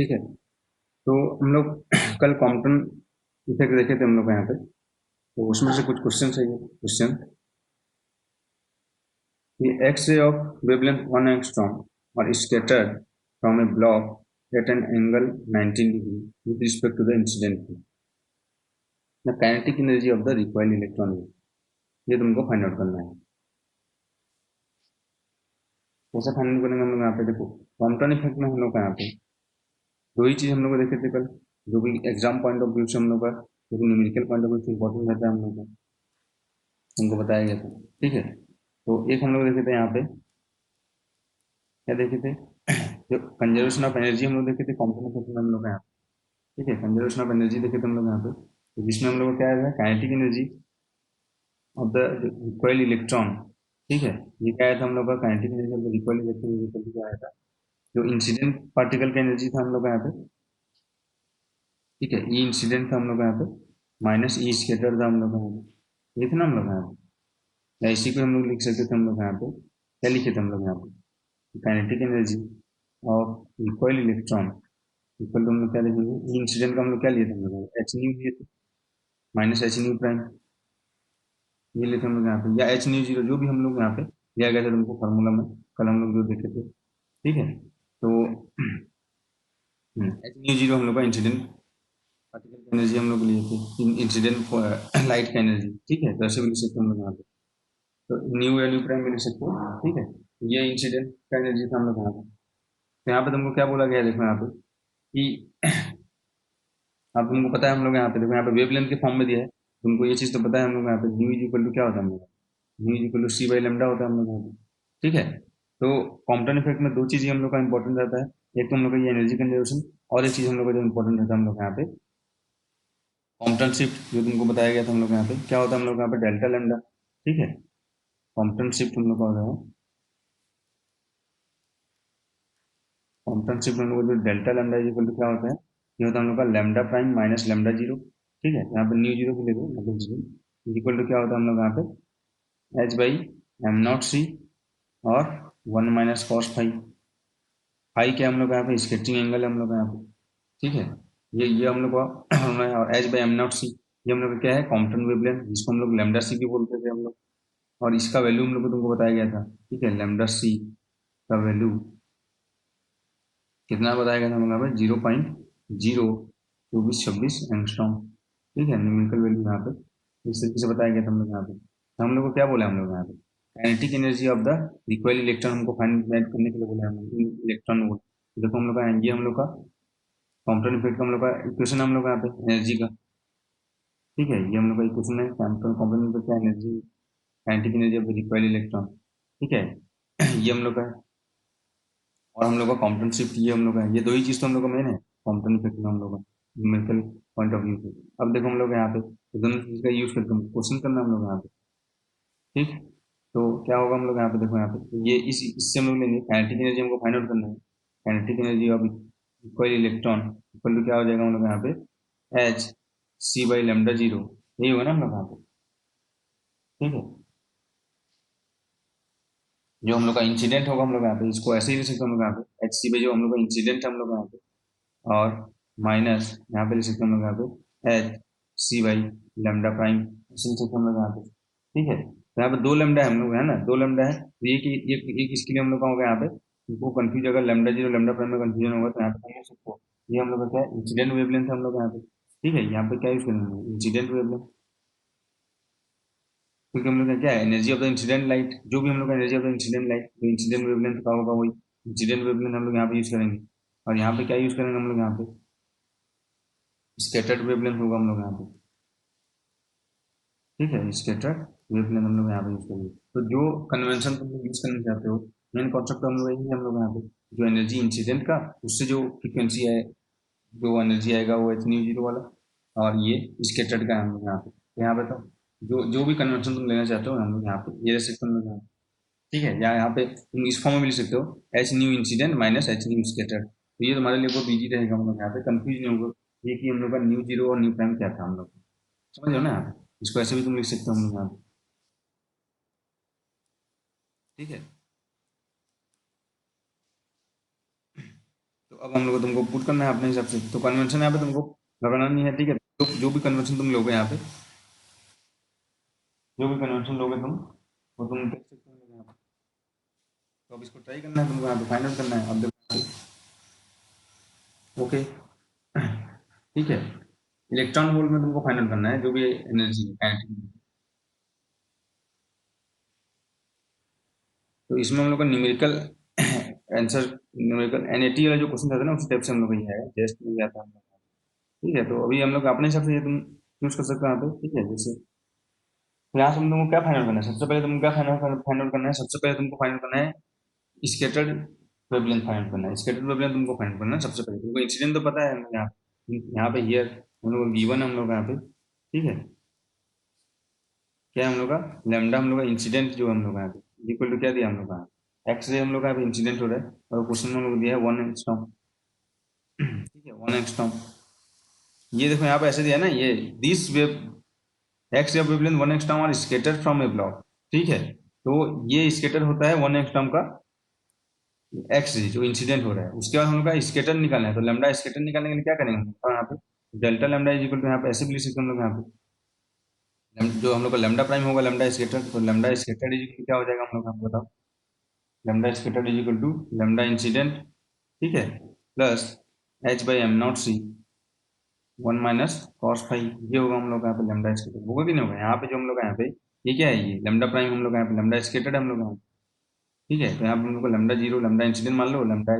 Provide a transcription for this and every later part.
ठीक है। तो हम लोग कल कॉम्पटन इफेक्ट देखे थे हम लोग यहाँ पे। तो उसमें से कुछ क्वेश्चन है। ये क्वेश्चन कि X ray of wavelength 1 angstrom और scattered from a block at an angle 19 degree with respect to the incident field, the kinetic energy of the recoiled electron, ये तुमको फाइंड आउट करना है। कैसे फाइंड आउट करेंगे हम लोग यहाँ पे? देखो, कॉम्पटन इफेक्ट में हम लोग यहाँ पे दो ही चीज हम लोग को देखे थे कल, जो भी एग्जाम पॉइंट ऑफ व्यू से हम लोग का, जो भी न्यूमेरिकल पॉइंट ऑफ व्यू से इंपॉर्टेंट रहता है हम लोग का, उनको बताया गया था। ठीक है। तो एक हम लोग देखे थे यहाँ पे, क्या देखे थे? जो कंजर्वेशन ऑफ एनर्जी हम लोग देखे थे कॉम्पोनेंट इफेक्ट में हम लोग यहाँ पे। ठीक है, कंजर्वेशन ऑफ एनर्जी देखे थे हम लोग यहाँ पे। तो जिसमें हम लोग को क्या आया था, kinetic energy of the recoil electron. ठीक है, ये क्या आया था हम लोग का, kinetic energy of the recoil electron क्या आया था, जो इंसिडेंट पार्टिकल का एनर्जी था हम लोग का यहाँ पे। ठीक है, ई इंसिडेंट था हम लोग का यहाँ पे, माइनस ई स्केटर था हम लोग का यहाँ पे। ये थे ना हम लोग यहाँ पे, या इसी को हम लोग लिख सकते थे हम लोग यहाँ पे। क्या लिखे थे हम लोग यहाँ पे, kinetic energy of recoil electron equal to हम लोग क्या लिखेंगे, ई इंसिडेंट का हम लोग क्या लिए थे हम लोग, एच न्यू लिए थे, माइनस एच न्यू प्राइम, ये लिए थे हम लोग यहाँ पे, या एच न्यू जीरो, जो भी हम लोग यहाँ पे लिया गया था तुमको फॉर्मूला में, कल हम लोग जो देखे थे। ठीक है। तो एच न्यू जीरो हम लोग का इंसिडेंट पार्टिकल की एनर्जी हम लोग लिए थे, इंसिडेंट लाइट का एनर्जी। ठीक है, तो ऐसे भी लिख सकते हैं हम लोग यहाँ पे। तो न्यू वैल्यू प्राइम में लिख सकते हो। ठीक है, ये इंसिडेंट का एनर्जी था हम लोग यहाँ पे। तो यहाँ पे तुमको क्या बोला गया है, देखो यहाँ पे कि अब तुमको पता है हम लोग यहाँ पे, देखो यहाँ पे वेवलेंथ के फॉर्म में दिया है, तुमको ये चीज़ तो पता है हम लोग यहाँ पे, न्यू इज इक्वल टू क्या होता है हम लोग, nu is equal to C by lambda होता है हम लोग यहाँ पे। ठीक है। तो कॉम्पटन इफेक्ट में दो चीज़ हम लोग का इंपॉर्टेंट रहता है, एक तो हम लोग का ये एनर्जी कंजर्वेशन, और एक चीज़ हम लोग का जो इंपॉर्टेंट रहता है हम लोग यहाँ पे, कॉम्पटन शिफ्ट, जो तुमको बताया गया था हम लोग यहाँ पे, क्या होता है हम लोग यहाँ पे, डेल्टा लेमडा। ठीक है, कॉम्पटन शिफ्ट हम लोग का होता है, कॉम्पटन शिफ्ट हम लोग का जो delta lambda is equal to क्या होता है, ये होता है हम लोग का lambda prime minus lambda zero. ठीक है, यहाँ पे न्यू जीरो को ले दो, मतलब जीरो इज इक्वल टू क्या होता है हम लोग यहाँ पे, एच बाई एम नॉट सी, और one minus cos five. Five क्या हम लोग यहाँ पे, स्केचिंग एंगल है हम लोग यहाँ पे। ठीक है, ये हम लोग का और एच बाई एम नॉट सी, ये हम लोग का क्या है, कॉम्पटन वेवलेंथ, जिसको हम लोग लेमडा सी भी बोलते थे हम लोग। और इसका वैल्यू हम लोग को तुमको बताया गया था। ठीक है, लेमडा सी का वैल्यू कितना बताया गया था हम लोग यहाँ पे, 0.02426 एंगस्ट्रॉम। ठीक है, न्यूमेरिकल वैल्यू यहाँ पे इस तरीके से बताया गया था हम लोग यहाँ पे। तो हम लोग को क्या बोला हम लोग यहाँ पे, kinetic energy of the recoil electron हमको फाइंड करने के लिए बोला हम लोग, इलेक्ट्रॉन को। तो देखो हम लोग का ये हम लोग का कॉम्पटन इफेक्ट का हम लोग का इक्वेशन हम लोग का यहाँ पे एनर्जी का। ठीक है, ये हम लोग का इक्वेशन है, कॉम्पटन इफेक्ट का energy, kinetic energy of the recoil electron. ठीक है, ये हम लोग का है। और हम लोग का कॉम्पटन शिफ्ट, ये हम लोग का है। ये दो ही चीज़ तो हम लोग का मेन है कॉम्पटन इफेक्ट में हम लोग का, न्यूमेरिकल पॉइंट ऑफ व्यू से। अब देखो हम लोग यहाँ पे तो दोनों चीज़ का यूज करके क्वेश्चन करना हम लोग यहाँ पे। ठीक, तो क्या होगा हम लोग यहाँ पे, देखो यहाँ पे तो ये इससे हम लोग लेंगे, काइनेटिक एनर्जी हमको फाइंड आउट करना है। Kinetic energy of equal electron equal to क्या हो जाएगा हम लोग यहाँ पे, H C by lambda zero, यही होगा ना हम लोग यहाँ पे। ठीक है, जो हम लोग का इंसिडेंट होगा हम लोग यहाँ पे, इसको ऐसे ही लिख सकते हैं हम लोग यहाँ पे, एच सी बाई जो हम लोग का इंसिडेंट है हम लोग यहाँ पे, और माइनस यहाँ पे लिख सकते हैं हम लोग यहाँ पे H C by lambda prime, ऐसे लिख सकते हैं हम लोग यहाँ पे। ठीक है, तो यहाँ पे दो लेमडा है हम लोग, है ना, दो लेमडा है, तो एक इसके लिए हम लोग का होगा यहाँ पे, वो कंफ्यूज, अगर लेमडा जीरो लेमडा प्राइम में कंफ्यूजन होगा तो यहाँ पे हम सकते, ये हम लोग का क्या है, इंसिडेंट वेवलेंथ है हम लोग यहाँ पे। ठीक है, यहाँ पे क्या यूज करेंगे, इंसिडेंट वेवलेंथ, क्योंकि हम लोग का क्या है, energy of the incident light, जो भी हम लोग का energy of the incident light, तो इंसिडेंट वेवलेंथ का होगा, वही इंसिडेंट वेवलेंथ हम लोग यहाँ पे यूज करेंगे। और यहाँ पे क्या यूज करेंगे हम लोग यहाँ पे, स्कैटर्ड वेवलेंथ होगा हम लोग यहाँ पे। ठीक है, स्कैटर्ड वेवलेंथ हम लोग यहाँ पे यूज करेंगे। तो जो कन्वेंशन तुम लोग यूज करना चाहते हो, मेन कॉन्सेप्ट हम लोग यही है हम लोग यहाँ पे, जो एनर्जी इंसिडेंट का, उससे जो फ्रिक्वेंसी है, जो एनर्जी आएगा वो एच न्यू जीरो वाला, और ये स्कैटर्ड का है हम लोग यहाँ पे। तो यहाँ पे तो जो जो भी कन्वेंशन तुम लेना चाहते हो हम लोग यहाँ पे ये रख सकते हो हम लोग यहाँ पे। ठीक है, या यहाँ पे तुम इस फॉर्म में भी लिख सकते हो, H new incident minus H new scattered, तो ये तुम्हारे लिए बहुत ईजी रहेगा, हम लोग यहाँ पे कंफ्यूज नहीं होगा ये कि हम लोग का न्यू जीरो और न्यू प्राइम क्या था हम लोग, समझ रहे हो ना आप? इसको ऐसे भी तुम लिख सकते हो हम लोग यहाँ पे। ठीक है, तो अब हम लोग को तुमको पुट करना है अपने हिसाब से। तो कन्वेंशन यहाँ पे तुमको लगाना नहीं है, ठीक है। तो जो भी कन्वेंशन तुम लोगे यहाँ पे, जो भी कन्वेंशन लोगे तुम, वो तुम देख सकते हो यहाँ पे। तो अब इसको ट्राई करना है तुमको, यहाँ पे फाइंड आउट करना है। अब देखो, ओके, ठीक है। इलेक्ट्रॉन वोल्ट में तुमको फाइंड आउट करना है जो भी एनर्जी है। तो इसमें हम लोग का न्यूमेरिकल आंसर, न्यूमेरिकल एनएटी वाला जो क्वेश्चन था ना, उस टाइप से हम लोग का ये है, जस्ट में गया था हम लोग। ठीक है, तो अभी हम लोग अपने हिसाब से ये तुम चूज कर सकते हो यहाँ पे, ठीक है। जैसे यहाँ से तुमको क्या फाइंड आउट करना है, सबसे पहले तुमको क्या फाइंड आउट करना है, सबसे पहले तुमको फाइंड आउट करना है स्कैटर्ड वेवलेंथ फाइंड आउट करना है। स्कैटर्ड वेवलेंथ तुमको फाइंड आउट करना है सबसे पहले। तुमको इंसिडेंट तो पता है यहाँ पे हियर हम लोग गिवन है हम लोग यहाँ पे, ठीक है। क्या है हम लोग का लैम्डा, हम लोग का इंसिडेंट जो हम लोग यहाँ पे इक्वल टू क्या दिया हम लोग का एक्स रे, हम लोग का यहाँ पे इंसिडेंट हो रहा है। और क्वेश्चन में हम लोग दिया है 1 एंगस्ट्रॉम, ठीक है, 1 एंगस्ट्रॉम। ये देखो यहाँ पे ऐसे दिया है ना, ये this wave X ray wavelength 1 angstrom और स्केटर फ्रॉम ए ब्लॉक, ठीक है। तो ये स्केटर होता है 1 एंगस्ट्रॉम का एक्स रे जो इंसिडेंट हो रहा है। उसके बाद हम लोग का स्केटर निकालना है। तो लैम्डा स्केटर निकालने के लिए क्या करेंगे हम लोग? यहाँ पे delta lambda is equal to, यहाँ पे ऐसे भी लिख सकते हैं हम लोग यहाँ पे, जो हम लोग का लैम्डा प्राइम होगा लैम्डा स्केटर, तो लैम्डा स्केटर इज इक्वल क्या हो जाएगा हम लोग का बताओ। Lambda scatter is equal to lambda incident, ठीक है, plus H by M not C 1 - cos phi. ये होगा हम लोग का यहाँ पे लैम्डा स्केटर, होगा कि नहीं होगा। यहाँ पे जो हम लोग का यहाँ पे ये क्या है, ये लैम्डा प्राइम हम लोग का यहाँ पे लैम्डा स्केटर है हम लोग यहाँ पे, ठीक है। तो यहाँ पे हम लोग को लैम्डा जीरो लैम्डा इंसिडेंट मान लो, लैम्डा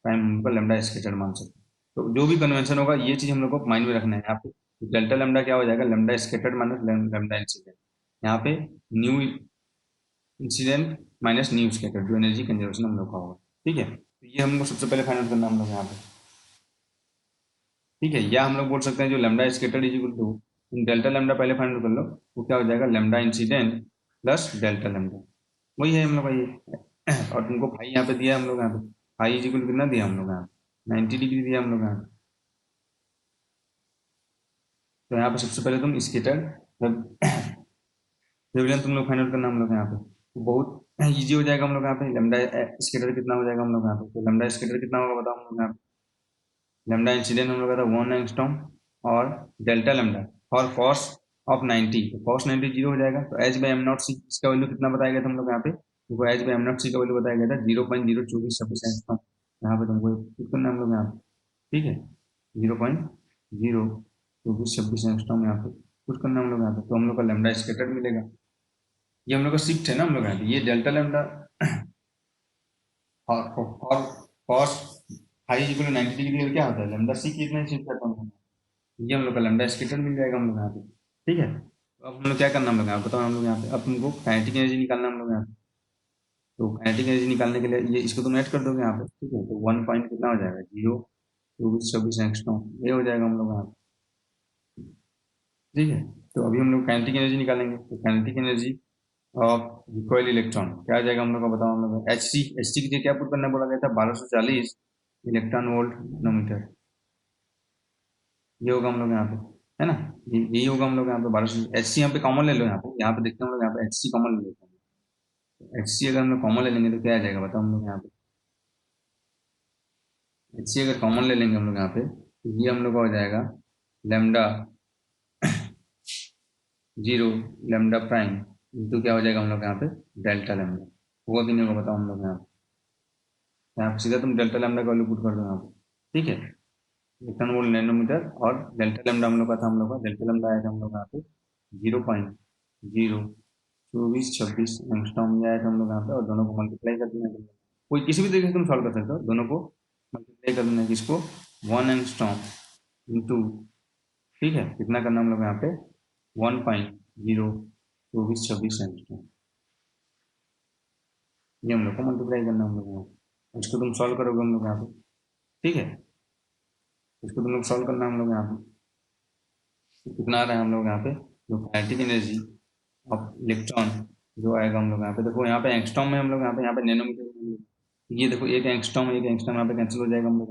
प्राइम हम लोग का लैम्डा स्केटर मान सकते हैं। तो जो भी कन्वेंशन होगा ये चीज हम लोग को माइंड में रखना है यहाँ पे। डेल्टा लैम्डा क्या हो जाएगा, lambda scatter minus lambda incident. यहाँ पे nu incident minus nu scatter, जो एनर्जी कंजर्वेशन हम लोग का होगा, ठीक है। तो ये हमको सबसे पहले फाइंड आउट करना है हम लोग यहाँ पे, ठीक है। या हम लोग बोल सकते हैं जो lambda scatter is equal to delta lambda पहले फाइंड आउट कर लो, वो क्या हो जाएगा lambda incident plus delta lambda, वही है हम लोग का ये। और तुमको फाई यहाँ पे दिया है हम लोग यहाँ पे, फाई इज इक्वल टू कितना दिया हम लोग यहाँ पे 90 डिग्री दिया हम लोग यहाँ पे। तो यहाँ पे सबसे पहले तुम स्केटर वेवलेंथ तुम लोग फाइंड आउट करना हम लोग यहाँ पे, तो बहुत इजी हो जाएगा हम लोग यहाँ पे। लैम्डा स्केटर कितना हो जाएगा हम लोग यहाँ पे, तो लैम्डा स्केटर कितना होगा बताओ हम लोग यहाँ पे। लैम्डा इंसिडेंट हम लोग का था 1 एंगस्ट्रॉम, और डेल्टा लैम्डा और कॉस ऑफ 90, तो कॉस 90 जीरो हो जाएगा। तो एच बाई एम नॉट सी इसका वैल्यू कितना बताया गया था हम लोग यहाँ पे, देखो एच बाई एम नॉट सी का वैल्यू बताया गया था 0.02426 एंगस्ट्रॉम। यहाँ पे तुमको पुट करना है हम लोग यहाँ पे, ठीक है, 0.02426 एंगस्ट्रॉम यहाँ पे पुट करना है हम लोग यहाँ पे। तो हम लोग का लैम्डा स्केटर मिलेगा। ये हम लोग का शिफ्ट है ना हम लोग यहाँ पे, ये डेल्टा लैम्डा और cos phi equal to 90 degree का क्या होता है, लैम्डा सी की इतना ही शिफ्ट करता हूँ। ये हम लोग का लैम्डा स्केटर मिल जाएगा हम लोग यहाँ पे, ठीक है। तो अब हम लोग क्या करना हम लोग यहाँ पे, बताओ हम लोग यहाँ पे अब तुमको काइनेटिक एनर्जी निकालना है हम लोग यहाँ पे। तो काइनेटिक एनर्जी निकालने के लिए ये इसको तुम ऐड कर दोगे यहाँ पे, ठीक है। तो 1 पॉइंट कितना हो जाएगा, 0.2426 एंगस्ट्रॉम, ये हो जाएगा हम लोग यहाँ पे, ठीक है। तो अभी हम लोग काइनेटिक एनर्जी निकालेंगे। तो kinetic energy of recoil electron क्या आ जाएगा हम लोग का बताओ हम लोग, एच सी की जगह क्या पुट करना बोला गया था, 1240 इलेक्ट्रॉन वोल्ट नैनोमीटर। ये होगा हम लोग यहाँ पे, है ना, यही होगा हम लोग यहाँ पे 1200। एच सी यहाँ पे कॉमन ले लो, यहाँ पे देखते हैं हम लोग यहाँ पे एच सी कॉमन ले लेते हैं। एच सी अगर हम लोग कॉमन ले लेंगे तो क्या आ जाएगा बताओ हम लोग यहाँ पे, एच सी अगर कॉमन ले लेंगे हम लोग यहाँ पे, तो ये हम लोग का हो जाएगा lambda zero lambda prime into क्या हो जाएगा हम लोग यहाँ पे डेल्टा लेमडा। होगा कि नहीं होगा बताओ हम लोग यहाँ पे। यहाँ पे सीधा तुम डेल्टा लेमडा का वैल्यू पुट कर दो यहाँ पे, ठीक है। इलेक्ट्रॉन वोल्ट नैनोमीटर और डेल्टा लेमडा हम लोग का था, हम लोग का डेल्टा लेमडा आया था हम लोग यहाँ पे 0.02426 एंगस्ट्रॉम में आया था हम लोग यहाँ पे। और दोनों को मल्टीप्लाई कर देना है। कोई किसी भी तरीके से तुम सॉल्व कर सकते हो, दोनों को मल्टीप्लाई कर देना है किसको, 1 एंगस्ट्रॉम इंटू, ठीक है, कितना करना हम लोग यहाँ पे 1.02426 एंगस्ट्रॉम। ये हम लोग को मल्टीप्लाई करना हम लोग यहाँ पे। इसको तुम सॉल्व करोगे हम लोग यहाँ पे, ठीक है। इसको तुम लोग सॉल्व करना हम लोग यहाँ पे, तो कितना आ रहा है हम लोग यहाँ पे, जो काइनेटिक एनर्जी ऑफ इलेक्ट्रॉन जो आएगा हम लोग यहाँ पे, देखो यहाँ पे एंगस्ट्रॉम में हम लोग यहाँ पे नैनोमीटर, ये देखो एक एंगस्ट्रॉम यहाँ पे कैंसिल हो जाएगा हम लोग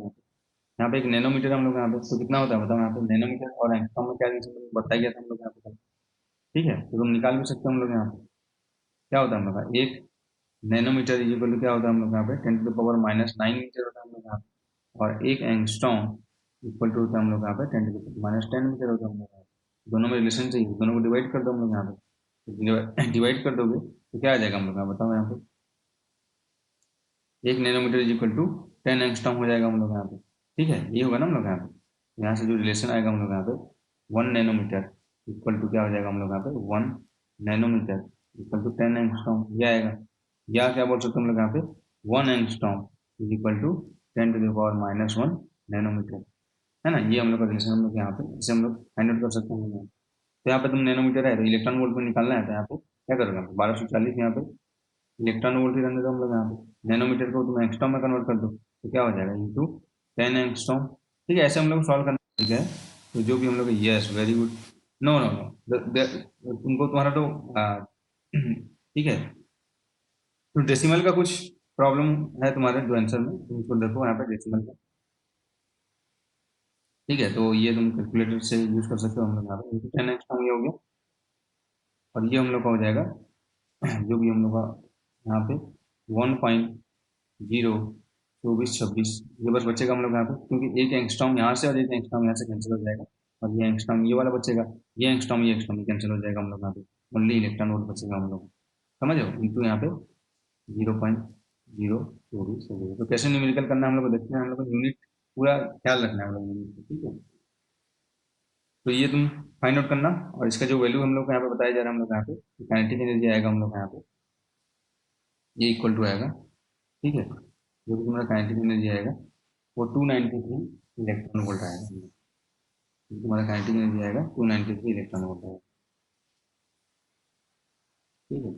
यहाँ पे एक नैनोमीटर हम लोग यहाँ पे, तो कितना होता है बताओ यहाँ पे नैनोमीटर और एंगस्ट्रॉम में क्या बताया गया था हम लोग यहाँ पे, ठीक है। तो तुम निकाल भी सकते हो हम लोग यहाँ पे, क्या होता है हम लोग का एक नैनोमीटर इक्वल टू क्या होता है हम लोग यहाँ पे 10⁻⁹ मीटर होता है हम लोग यहाँ पे, और 1 एंगस्ट्रॉम इक्वल टू होता है हम लोग यहाँ पे 10⁻10 मीटर होता है हम लोग यहाँ पे। दोनों में रिलेशन चाहिए, दोनों को डिवाइड कर दो हम लोग यहाँ पे। तो डिवाइड कर दोगे तो क्या आ जाएगा हम लोग यहाँ बताओ यहाँ पे, 1 nanometre is equal to 10 angstrom हो जाएगा हम लोग यहाँ पे। ठीक है, ये होगा ना हम लोग यहाँ पे। यहाँ से जो रिलेशन आएगा हम लोग यहाँ पे 1 नैनोमीटर इक्वल टू क्या हो जाएगा हम लोग यहाँ पे 1 नैनोमीटर इक्वल टू 10 एंगस्ट्रॉम, ये आएगा। या क्या बोल सकते हैं हम लोग यहाँ पे 1 angstrom is equal to 10⁻⁻1 nanometre, है ना। ये हम लोग का रिलेशन हम लोग यहाँ पे इसे हम लोग फाइंड आउट कर सकते हैं। तो यहाँ पे तुम नैनोमीटर है तो इलेक्ट्रॉन वोल्ट में निकालना है, तो यहाँ पे क्या करोगे 1240 यहाँ पे इलेक्ट्रॉन वोल्ट ही रहने दो हम लोग यहाँ पे। नैनोमीटर को तुम एंगस्ट्रॉम में कन्वर्ट कर दो तो क्या हो जाएगा इंटू 10 एंगस्ट्रॉम। ठीक है, ऐसे हम लोग सॉल्व करना ठीक है। तो जो भी हम लोग yes very good. No no no, तुमको तुम्हारा तो ठीक है, तो डेसिमल का कुछ प्रॉब्लम है तुम्हारे जो आंसर में, तुम इसको देखो यहाँ पे डेसिमल का। ठीक है, तो ये तुम कैलकुलेटर से यूज कर सकते हो हम लोग यहाँ पे। 10 एंगस्ट्रॉम ये हो गया, और ये हम लोग का हो जाएगा जो भी हम लोग का यहाँ पे 1.02426, ये बस बचेगा हम लोग यहाँ पे, क्योंकि एक एंगस्ट्रॉम यहाँ से और एक एंगस्ट्रॉम यहाँ से कैंसिल हो जाएगा, और ये एंगस्ट्रॉम ये वाला बचेगा, ये एंगस्ट्रॉम कैंसिल हो जाएगा हम लोग यहाँ पे। ओनली इलेक्ट्रॉन वोल्ट बचेगा हम लोग, समझ लो, इंटू यहाँ पे 0.024। तो कैसे न्यूमेरिकल करना है हम लोग को देखते हैं, हम लोग को यूनिट पूरा ख्याल रखना है हम लोग यूनिट, ठीक है। तो ये तुम फाइंड आउट करना, और इसका जो वैल्यू हम लोग को यहाँ पे बताया जा रहा है हम लोग यहाँ पे, काइनेटिक एनर्जी आएगा हम लोग यहाँ पे, ये इक्वल टू आएगा, ठीक है, जो भी तुम्हारा काइनेटिक एनर्जी आएगा वो 293 इलेक्ट्रॉन वोल्ट आएगा। तुम्हारा काइनेटिक एनर्जी आएगा 293 इलेक्ट्रॉन वोल्ट आएगा, ठीक है।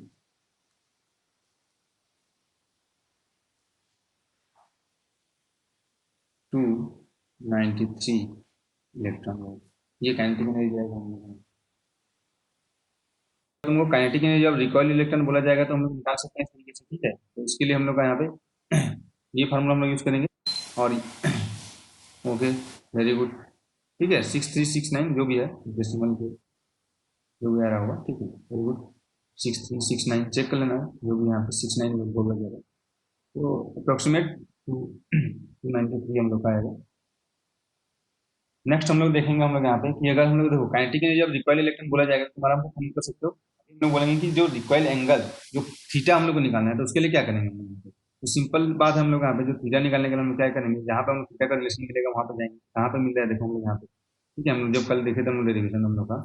293 इलेक्ट्रॉन वोल्ट, ये काइनेटिक एनर्जी आएगा हम लोग। तुमको काइनेटिक एनर्जी जब रिकॉइल इलेक्ट्रॉन बोला जाएगा तो हम लोग निकाल सकते हैं इस तरीके से, ठीक है। तो इसके लिए हम लोग का यहाँ पे ये फार्मूला हम लोग यूज करेंगे, और ओके वेरी गुड, ठीक है। 6369 जो भी है डेसिमल के जो भी आ रहा होगा, ठीक है वेरी गुड। 6369 चेक कर लेना, जो भी यहाँ पे 69 बोला जाएगा, तो अप्रोक्सीमेट 293 हम लोग का आएगा। नेक्स्ट हम लोग देखेंगे हम लोग यहाँ पे कि अगर हम लोग देखो काइनेटिक एनर्जी जब रिकॉइल इलेक्ट्रॉन बोला जाएगा तो तुम्हारा हम कर सकते हो, हम लोग बोलेंगे कि जो रिकॉइल एंगल जो थीटा हम लोग को निकालना है, तो उसके लिए क्या करेंगे हम लोग यहाँ पे? तो सिंपल बात है, हम लोग यहाँ पे जो थीटा निकालने के लिए हम लोग क्या करेंगे, जहाँ पे हम थीटा का रिलेशन मिलेगा वहाँ पे जाएंगे, कहाँ पे मिल रहा है देखो हम लोग यहाँ पे, ठीक है। हम लोग जब कल देखे थे हम लोग डेरिवेशन हम लोग का,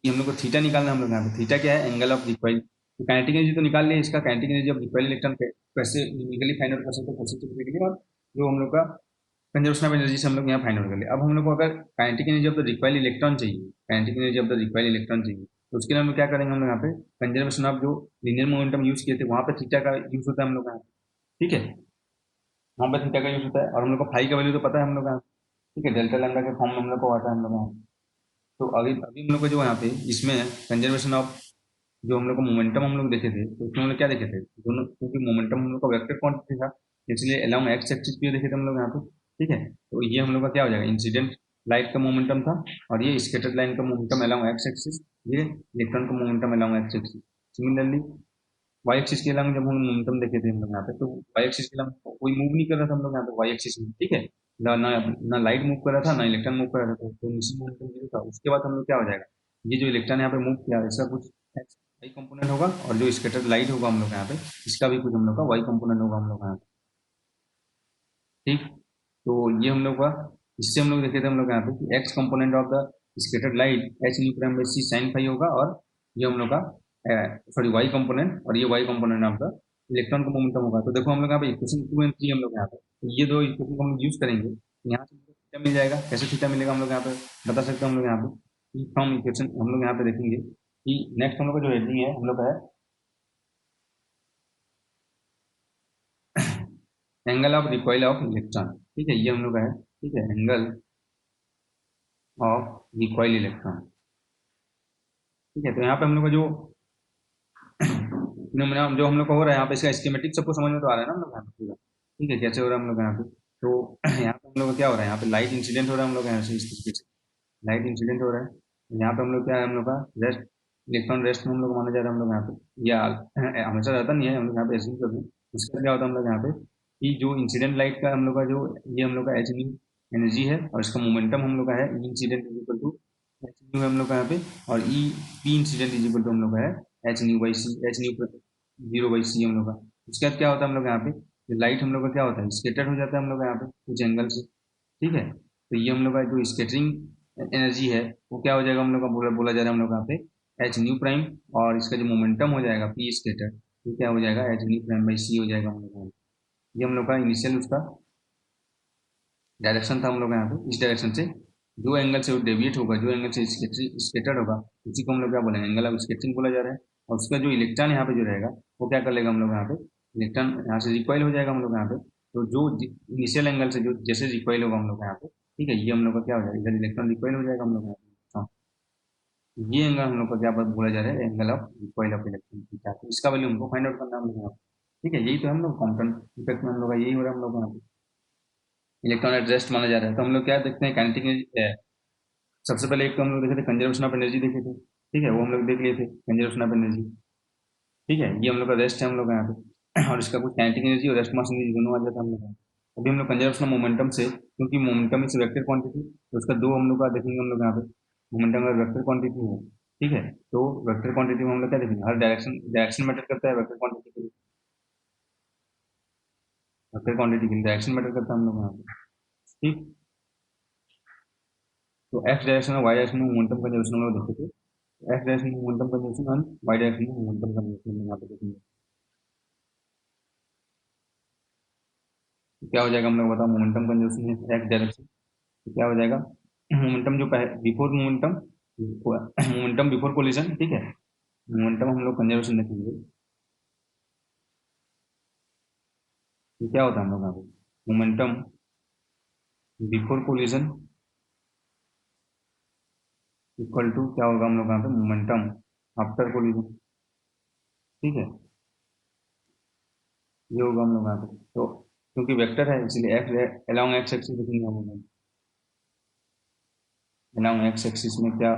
कि हम लोग को थीटा निकालना है हम लोग यहाँ पे। थीटा क्या है, एंगल ऑफ रिकॉइल। तो काइनेटिक एनर्जी तो निकाल लिया, इसका kinetic energy of recoil electron कैसे न्यूमेरिकली फाइंड आउट कर सकते हैं क्वेश्चन, और जो हम लोग का कंजर्वेशन ऑफ एनर्जी से हम लोग यहाँ फाइंड आउट कर लिया। अब हम लोग को अगर kinetic energy of the required electron चाहिए, kinetic energy of the required electron चाहिए, तो उसके लिए हम लोग क्या करेंगे, हम लोग यहाँ पे कंजर्वेशन ऑफ जो लीनियर मोमेंटम यूज किए थे वहाँ पे थीटा का यूज होता है हम लोग का, ठीक है, वहाँ पे थीटा का यूज होता है। और हम लोग को फाई का वैल्यू तो पता है हम लोग का, ठीक है, डेल्टा लैम्डा के फॉर्म में हम लोग को आता है हम लोग यहाँ। तो अभी अभी हम लोग को जो यहाँ पे इसमें कंजर्वेशन ऑफ जो हम लोग को मोमेंटम हम लोग देखे थे, तो उसमें हम लोग क्या देखे थे दोनों, क्योंकि मोमेंटम हम लोग का वेक्टर क्वांटिटी था, इसलिए अलोंग एक्स एक्सिस पे देखे थे हम लोग यहाँ पे, ठीक है। तो ये हम लोग का क्या हो जाएगा, इंसिडेंट लाइट का मोमेंटम था, और ये स्कैटर्ड लाइन का मोमेंटम अलोंग एक्स एक्सिस, ये इलेक्ट्रॉन का momentum along X axis. Similarly Y axis के अलोंग जब हम मोमेंटम देखे थे हम लोग यहाँ पे, तो वाई एक्सिस के अलोंग कोई मूव नहीं कर रहा था हम लोग यहाँ पे वाई एक्सिस में, ठीक है, ना ना ना लाइट मूव कर रहा था ना इलेक्ट्रॉन मूव कर रहा था, तो इसी मोमेंटम जीरो था। उसके बाद हम लोग क्या हो जाएगा, ये जो इलेक्ट्रॉन यहाँ पे मूव किया इसका कुछ वाई कंपोनेंट होगा, और जो स्कैटर्ड लाइट होगा हम लोग यहाँ पे इसका भी कुछ हम लोग का वाई कंपोनेंट होगा हम लोग यहाँ पे, ठीक। तो ये हम लोग का, इससे हम लोग देखे थे हम लोग यहाँ पे कि X component of the scattered light H nu prime by C sine phi होगा, और ये हम लोग का सॉरी वाई कंपोनेंट, और ये Y component of the electron का मोमेंटम होगा। तो देखो हम लोग यहाँ पे इक्वेशन 2 एंड 3 हम लोग यहाँ पे, तो ये दो इक्वेशन को हम लोग यूज करेंगे, यहाँ से थीटा मिल जाएगा। कैसे थीटा मिलेगा हम लोग यहाँ पे बता सकते हैं हम लोग यहाँ पे, फ्रॉम इक्वेशन हम लोग यहाँ पे देखेंगे कि नेक्स्ट हम लोग का जो हेडिंग है हम लोग का है angle of recoil of electron, ठीक है, ये हम लोग का है, ठीक है, एंगल ऑफ रिकॉइल इलेक्ट्रॉन, ठीक है। तो यहाँ पे हम लोग का जो जो हम लोग का हो रहा है यहाँ पे, इसका स्कीमेटिक सबको समझ में तो आ रहा है ना हम लोग यहाँ पे पूरा, ठीक है, कैसे हो रहा है हम लोग यहाँ पे। तो यहाँ पे हम लोग का क्या हो रहा है, यहाँ पे लाइट इंसिडेंट हो रहा है हम लोग यहाँ से इस तरीके से लाइट इंसिडेंट हो रहा है। यहाँ पे हम लोग क्या है, हम लोग का रेस्ट इलेक्ट्रॉन रेस्ट में हम लोग माना जा रहा है हम लोग यहाँ पे, या हमेशा रहता नहीं है, हम लोग यहाँ पे एज्यूम करते हैं। उसका क्या होता है हम लोग यहाँ पे कि जो इंसिडेंट लाइट का हम लोग का जो ये हम लोग का एच न्यू एनर्जी है और इसका मोमेंटम हम लोग का है E incident is equal to h nu है हम लोग का यहाँ पे, और E P incident is equal to हम लोग का है H nu by c, h nu zero by c हम लोग का। उसके बाद क्या होता है हम लोग यहाँ पे लाइट हम लोग का क्या होता है स्केटर्ड हो जाता है हम लोग यहाँ पे कुछ एंगल से, ठीक है। तो ये हम लोग का जो स्केटरिंग एनर्जी है वो क्या हो जाएगा हम लोग का बोला जा रहा है हम लोग यहाँ पे एच न्यू प्राइम, और इसका जो मोमेंटम हो जाएगा पी स्केटर तो क्या हो जाएगा एच न्यू प्राइम बाई सी हो जाएगा हम लोग का। ये हम लोग का इनिशियल उसका डायरेक्शन था हम लोग यहाँ पे, इस डायरेक्शन से जो एंगल से वो डेविएट होगा, जो एंगल से स्केटर्ड होगा उसी को हम लोग क्या बोलेंगे एंगल ऑफ स्केटरिंग बोला जा रहा है। और उसका जो इलेक्ट्रॉन यहाँ पे जो रहेगा वो क्या कर लेगा हम लोग यहाँ पे इलेक्ट्रॉन यहाँ से रिकॉइल हो जाएगा हम लोग यहाँ पे। तो जो इनिशियल एंगल से जो जैसे रिकॉइल होगा हम लोग यहाँ पे, ठीक है, ये हम लोग का क्या हो जाएगा इधर इलेक्ट्रॉन रिकॉइल हो जाएगा हम लोग यहाँ पे। हाँ, ये एंगल हम लोग का क्या बोला जा रहा है angle of recoil of electron, ठीक है। तो इसका वैल्यू हमको फाइंड आउट करना है हम लोग यहाँ पे, ठीक है। यही तो हम लोग कॉम्पन इफेक्ट में हम लोग का यही हो रहा है हम लोग यहाँ पे इलेक्ट्रॉन एट रेस्ट माना जा रहा है। तो हम लोग क्या देखते हैं काइनेटिक, सबसे पहले एक तो हम लोग देखे थे कंजर्वेशन ऑफ एनर्जी देखे थे, ठीक है, वो हम लोग देख लिए थे कंजर्वेशन ऑफ एनर्जी, ठीक है। ये हम लोग का रेस्ट है हम लोग यहाँ पे और इसका कुछ काइनेटिक एनर्जी और रेस्ट मास एनर्जी दोनों आ जाता है हम लोग। अभी हम लोग कंजर्वेशन मोमेंटम से, क्योंकि मोमेंटम इज वेक्टर क्वांटिटी तो उसका दो हम लोग का देखेंगे हम लोग यहाँ पे मोमेंटम अगर वेक्टर क्वांटिटी है, ठीक है। तो वेक्टर क्वांटिटी में हम लोग क्या देखेंगे हर डायरेक्शन डायरेक्शन मैटर करता है वेक्टर क्वांटिटी के लिए, वेक्टर क्वांटिटी के लिए डायरेक्शन मैटर करता है हम लोग यहाँ पे, ठीक। तो एक्स डायरेक्शन और वाई डायरेक्शन में मोमेंटम कंजर्वेशन हम लोग देखे थे, एक्स डायरेक्शन में मोमेंटम कंजर्वेशन और वाई डायरेक्शन में मोमेंटम कंजर्वेशन यहाँ पे देखेंगे। तो क्या हो जाएगा हम लोग बताओ मोमेंटम कंजर्वेशन है एक्स डायरेक्शन, तो क्या हो जाएगा मोमेंटम जो before momentum momentum before collision, ठीक है, मोमेंटम हम लोग कंजर्वेशन देखेंगे। तो क्या होता है हम लोग यहाँ पे momentum before collision equal to क्या होगा हम लोग यहाँ पे मोमेंटम आफ्टर कोलिजन, ठीक है। ये होगा हम लोग यहाँ पे, तो क्योंकि वेक्टर है इसलिए एक्स अलोंग एक्स एक्सिस देखेंगे हम लोग, अलोंग एक्स एक्सिस में क्या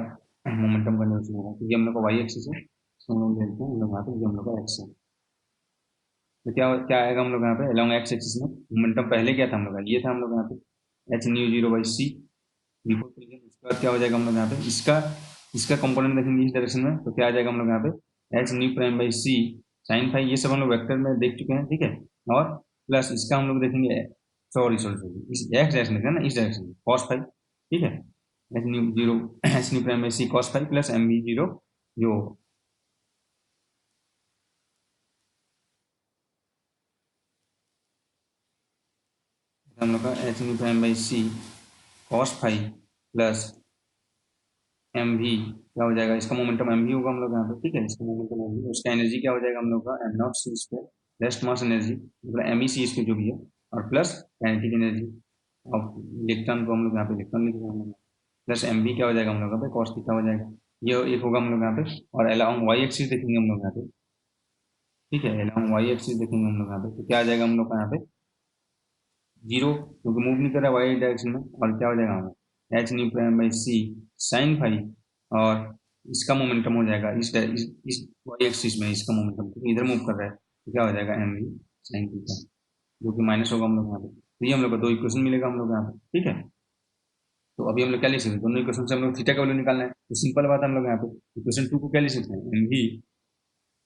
मोमेंटम कंजर्वेशन होगा, तो ये हम लोग का वाई एक्सिस है, इसको हम लोग देखते हैं हम लोग यहाँ पे ये हम लोग का एक्स है। तो क्या क्या आएगा हम लोग यहाँ पे अलोंग एक्स एक्सिस में मोमेंटम पहले क्या था हम लोग का ये था हम लोग यहाँ पे H nu zero by C before collision. उसके बाद क्या हो जाएगा हम लोग यहाँ पे इसका इसका कंपोनेंट देखेंगे इस डायरेक्शन में, तो क्या आ जाएगा हम लोग यहाँ पे H nu prime by C sine phi, ये सब हम लोग वेक्टर में देख चुके हैं, ठीक है। और प्लस इसका हम लोग देखेंगे सॉरी सॉरी सॉरी इस एक्स डायरेक्शन में ना इस डायरेक्शन में कॉस फाई, ठीक है, H nu zero H nu prime by C cos phi plus M V zero जो हम लोग का H nu prime by C cos phi plus M V क्या हो जाएगा इसका मोमेंटम एम वी होगा हम लोग यहाँ पे, ठीक है, इसका मोमेंटम एम वी, उसका एनर्जी क्या हो जाएगा हम लोग का M not C square rest mass energy मतलब एम ई सी इसके जो भी है, और plus kinetic energy of electron को हम लोग यहाँ पे इलेक्ट्रॉन लिख रहे हैं प्लस एम वी क्या हो जाएगा हम लोग यहाँ पे कॉस थीटा हो जाएगा। ये एक होगा हम लोग यहाँ पे, और अलोंग वाई एक्सिस देखेंगे हम लोग यहाँ पे, ठीक है, अलोंग वाई एक्सिस देखेंगे हम लोग यहाँ पे, तो क्या आ जाएगा हम लोग का यहाँ पे जीरो क्योंकि मूव नहीं कर रहा वाई डायरेक्शन में, और क्या हो जाएगा हमें H nu prime by C sine phi, और इसका मोमेंटम हो जाएगा इस वाई एक्सिस में इसका मोमेंटम क्योंकि इधर मूव कर रहा है, तो क्या हो जाएगा एम वी साइन थीटा जो कि माइनस होगा हम लोग यहाँ पे। तो ये हम लोग को दो इक्वेशन मिलेगा हम लोग यहाँ पे, ठीक है। तो अभी हम लोग क्या लिख सकते हैं दोनों इक्वेशन से हम लोग थीटा का वैल्यू निकालना है, तो सिंपल बात है हम लोग यहाँ पे इक्वेशन टू को क्या लिख सकते हैं एम वी,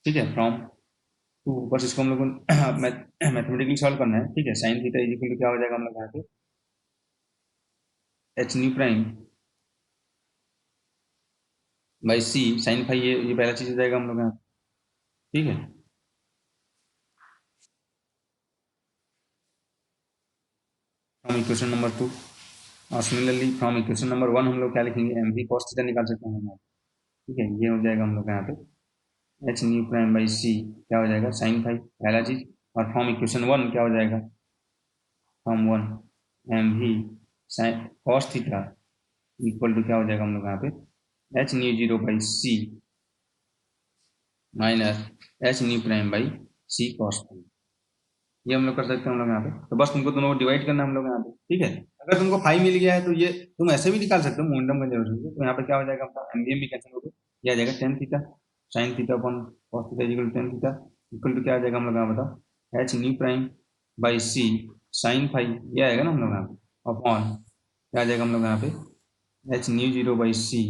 ठीक है, फ्रॉम टू बस इसको हम लोग को मैथमेटिकली सॉल्व करना है, ठीक है। Sine theta is equal to क्या हो जाएगा हम लोग यहाँ पे H nu prime by C sine phi, ये पहला चीज हो जाएगा हम लोग यहाँ, ठीक है। फ्रॉम इक्वेशन नंबर टू, और similarly from equation number one हम लोग क्या लिखेंगे एम वी कॉस थीटा निकाल सकते हैं हम यहाँ, ठीक है। ये हो जाएगा हम लोग यहाँ पे एच न्यू प्राइम बाई सी क्या हो जाएगा साइन फाई पहला चीज, और फ्रॉम इक्वेशन वन क्या हो जाएगा from one M V sine cos theta equal to क्या हो जाएगा हम लोग यहाँ पे H nu zero by C minus H nu prime by C cos phi. ये हम लोग कर सकते हैं हम लोग यहाँ पे, तो बस तुमको दोनों को डिवाइड करना है हम लोग यहाँ पे, ठीक है। अगर तुमको फाइव मिल गया है तो ये तुम ऐसे भी निकाल सकते हो मोमेंटम कंजर्वेशन से, तो यहाँ पे क्या हो जाएगा आपका एमवीएम भी कैंसिल हो गया, ये आ जाएगा tan theta sine theta upon cos theta equal to tan theta equal to क्या आ जाएगा हम लोग यहाँ बताओ H nu prime by C sine phi, ये आएगा ना हम लोग यहाँ पे, अपॉन क्या आ जाएगा हम लोग यहाँ पे, H nu zero by C,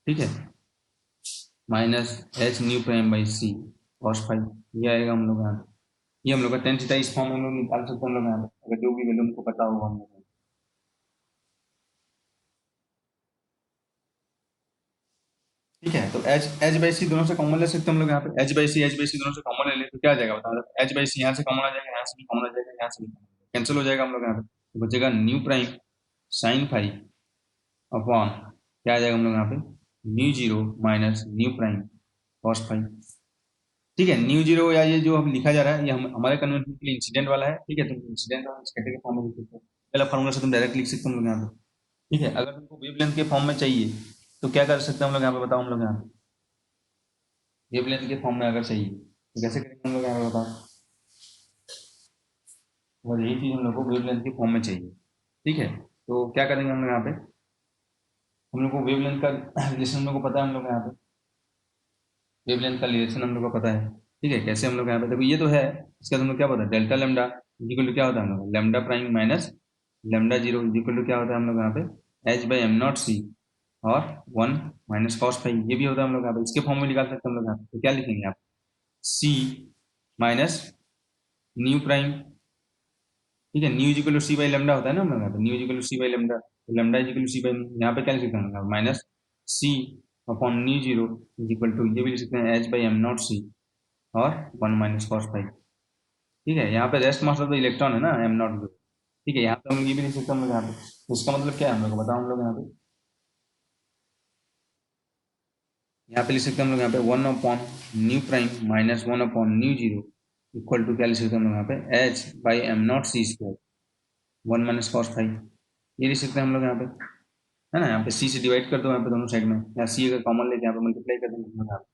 ठीक है, minus H nu prime by C cos phi, ये आएगा हम लोग यहाँ पे। ये हम लोग का टेन थीटा इस फॉर्म में हम लोग निकाल सकते हैं हम लोग यहाँ पे, अगर जो भी वैल्यू हमको पता होगा हम लोग, ठीक है। तो एच एच बाई सी दोनों से कॉमन ले सकते हैं हम लोग यहाँ पे, एच बाई सी दोनों से कॉमन ले ले तो क्या आ जाएगा बता, एच बाई सी यहाँ से कॉमन आ जाएगा, यहाँ से भी कॉमन आ जाएगा, यहाँ से भी कैंसिल हो जाएगा हम लोग यहाँ पे, तो बचेगा nu prime sine phi upon क्या आ जाएगा हम लोग यहाँ पे, nu zero minus nu prime cos five, ठीक है। न्यू जीरो या ये जो हम लिखा जा रहा है ये हम हमारे कन्वेंशन के लिए इंसिडेंट वाला है, ठीक है, तुम इंसिडेंट और स्कैटर के फॉर्म में लिख सकते हो, पहला फॉर्मूला से तुम डायरेक्ट लिख सकते हो हम लोग यहाँ पे, ठीक है। अगर तुमको वेवलेंथ के फॉर्म में चाहिए तो क्या कर सकते हैं हम लोग यहाँ पे, बताओ हम लोग यहाँ पे, वेवलेंथ के फॉर्म में अगर चाहिए तो कैसे करेंगे हम लोग यहाँ पे बताओ, और यही चीज़ हम लोग को वेवलेंथ के फॉर्म में चाहिए, ठीक है। तो क्या करेंगे हम लोग यहाँ पे, हम लोग को वेवलेंथ का रिलेशन हम लोग को पता है हम लोग यहाँ पे, वेवलेंथ का रिलेशन हम लोग को पता है, ठीक है। कैसे हम लोग यहाँ पे देखो, ये तो है, इसका तुमको क्या पता है, डेल्टा लेमडा इक्वल टू क्या होता है हम लोग, lambda prime minus lambda zero equal to क्या होता है हम लोग यहाँ पे, एच बाई एम नॉट सी और वन माइनस कॉस फाइव, ये भी होता है हम लोग यहाँ पे, इसके फॉर्म में निकाल सकते हैं हम लोग यहाँ पे, तो क्या लिखेंगे आप, सी माइनस न्यू प्राइम, ठीक है, nu equal to C by lambda होता है ना हम लोग यहाँ पे, nu equal to C by lambda, तो lambda equal to C by, यहाँ पे क्या लिख सकते हैं minus c upon nu zero equal to, ये भी लिख सकते हैं एच बाई एम नॉट सी और वन माइनस कॉस फाइव, ठीक है। यहाँ पे rest mass of the electron है ना एम नॉट, ठीक है। यहाँ पे हम लोग ये भी लिख सकते हैं हम लोग यहाँ पे, तो इसका मतलब क्या है हम लोग को बताओ हम लोग यहाँ पे, यहाँ पे लिख सकते हैं हम लोग यहाँ पे one upon nu prime minus one upon nu zero equal to क्या लिख सकते हैं हम लोग यहाँ पे, H by M not C square one minus cos phi, ये लिख सकते हैं हम लोग यहाँ पे, है ना। यहाँ पे सी से डिवाइड कर दो यहाँ पे दोनों साइड में, या सी अगर कॉमन लेके यहाँ पे मल्टीप्लाई कर देंगे हम लोग यहाँ पे,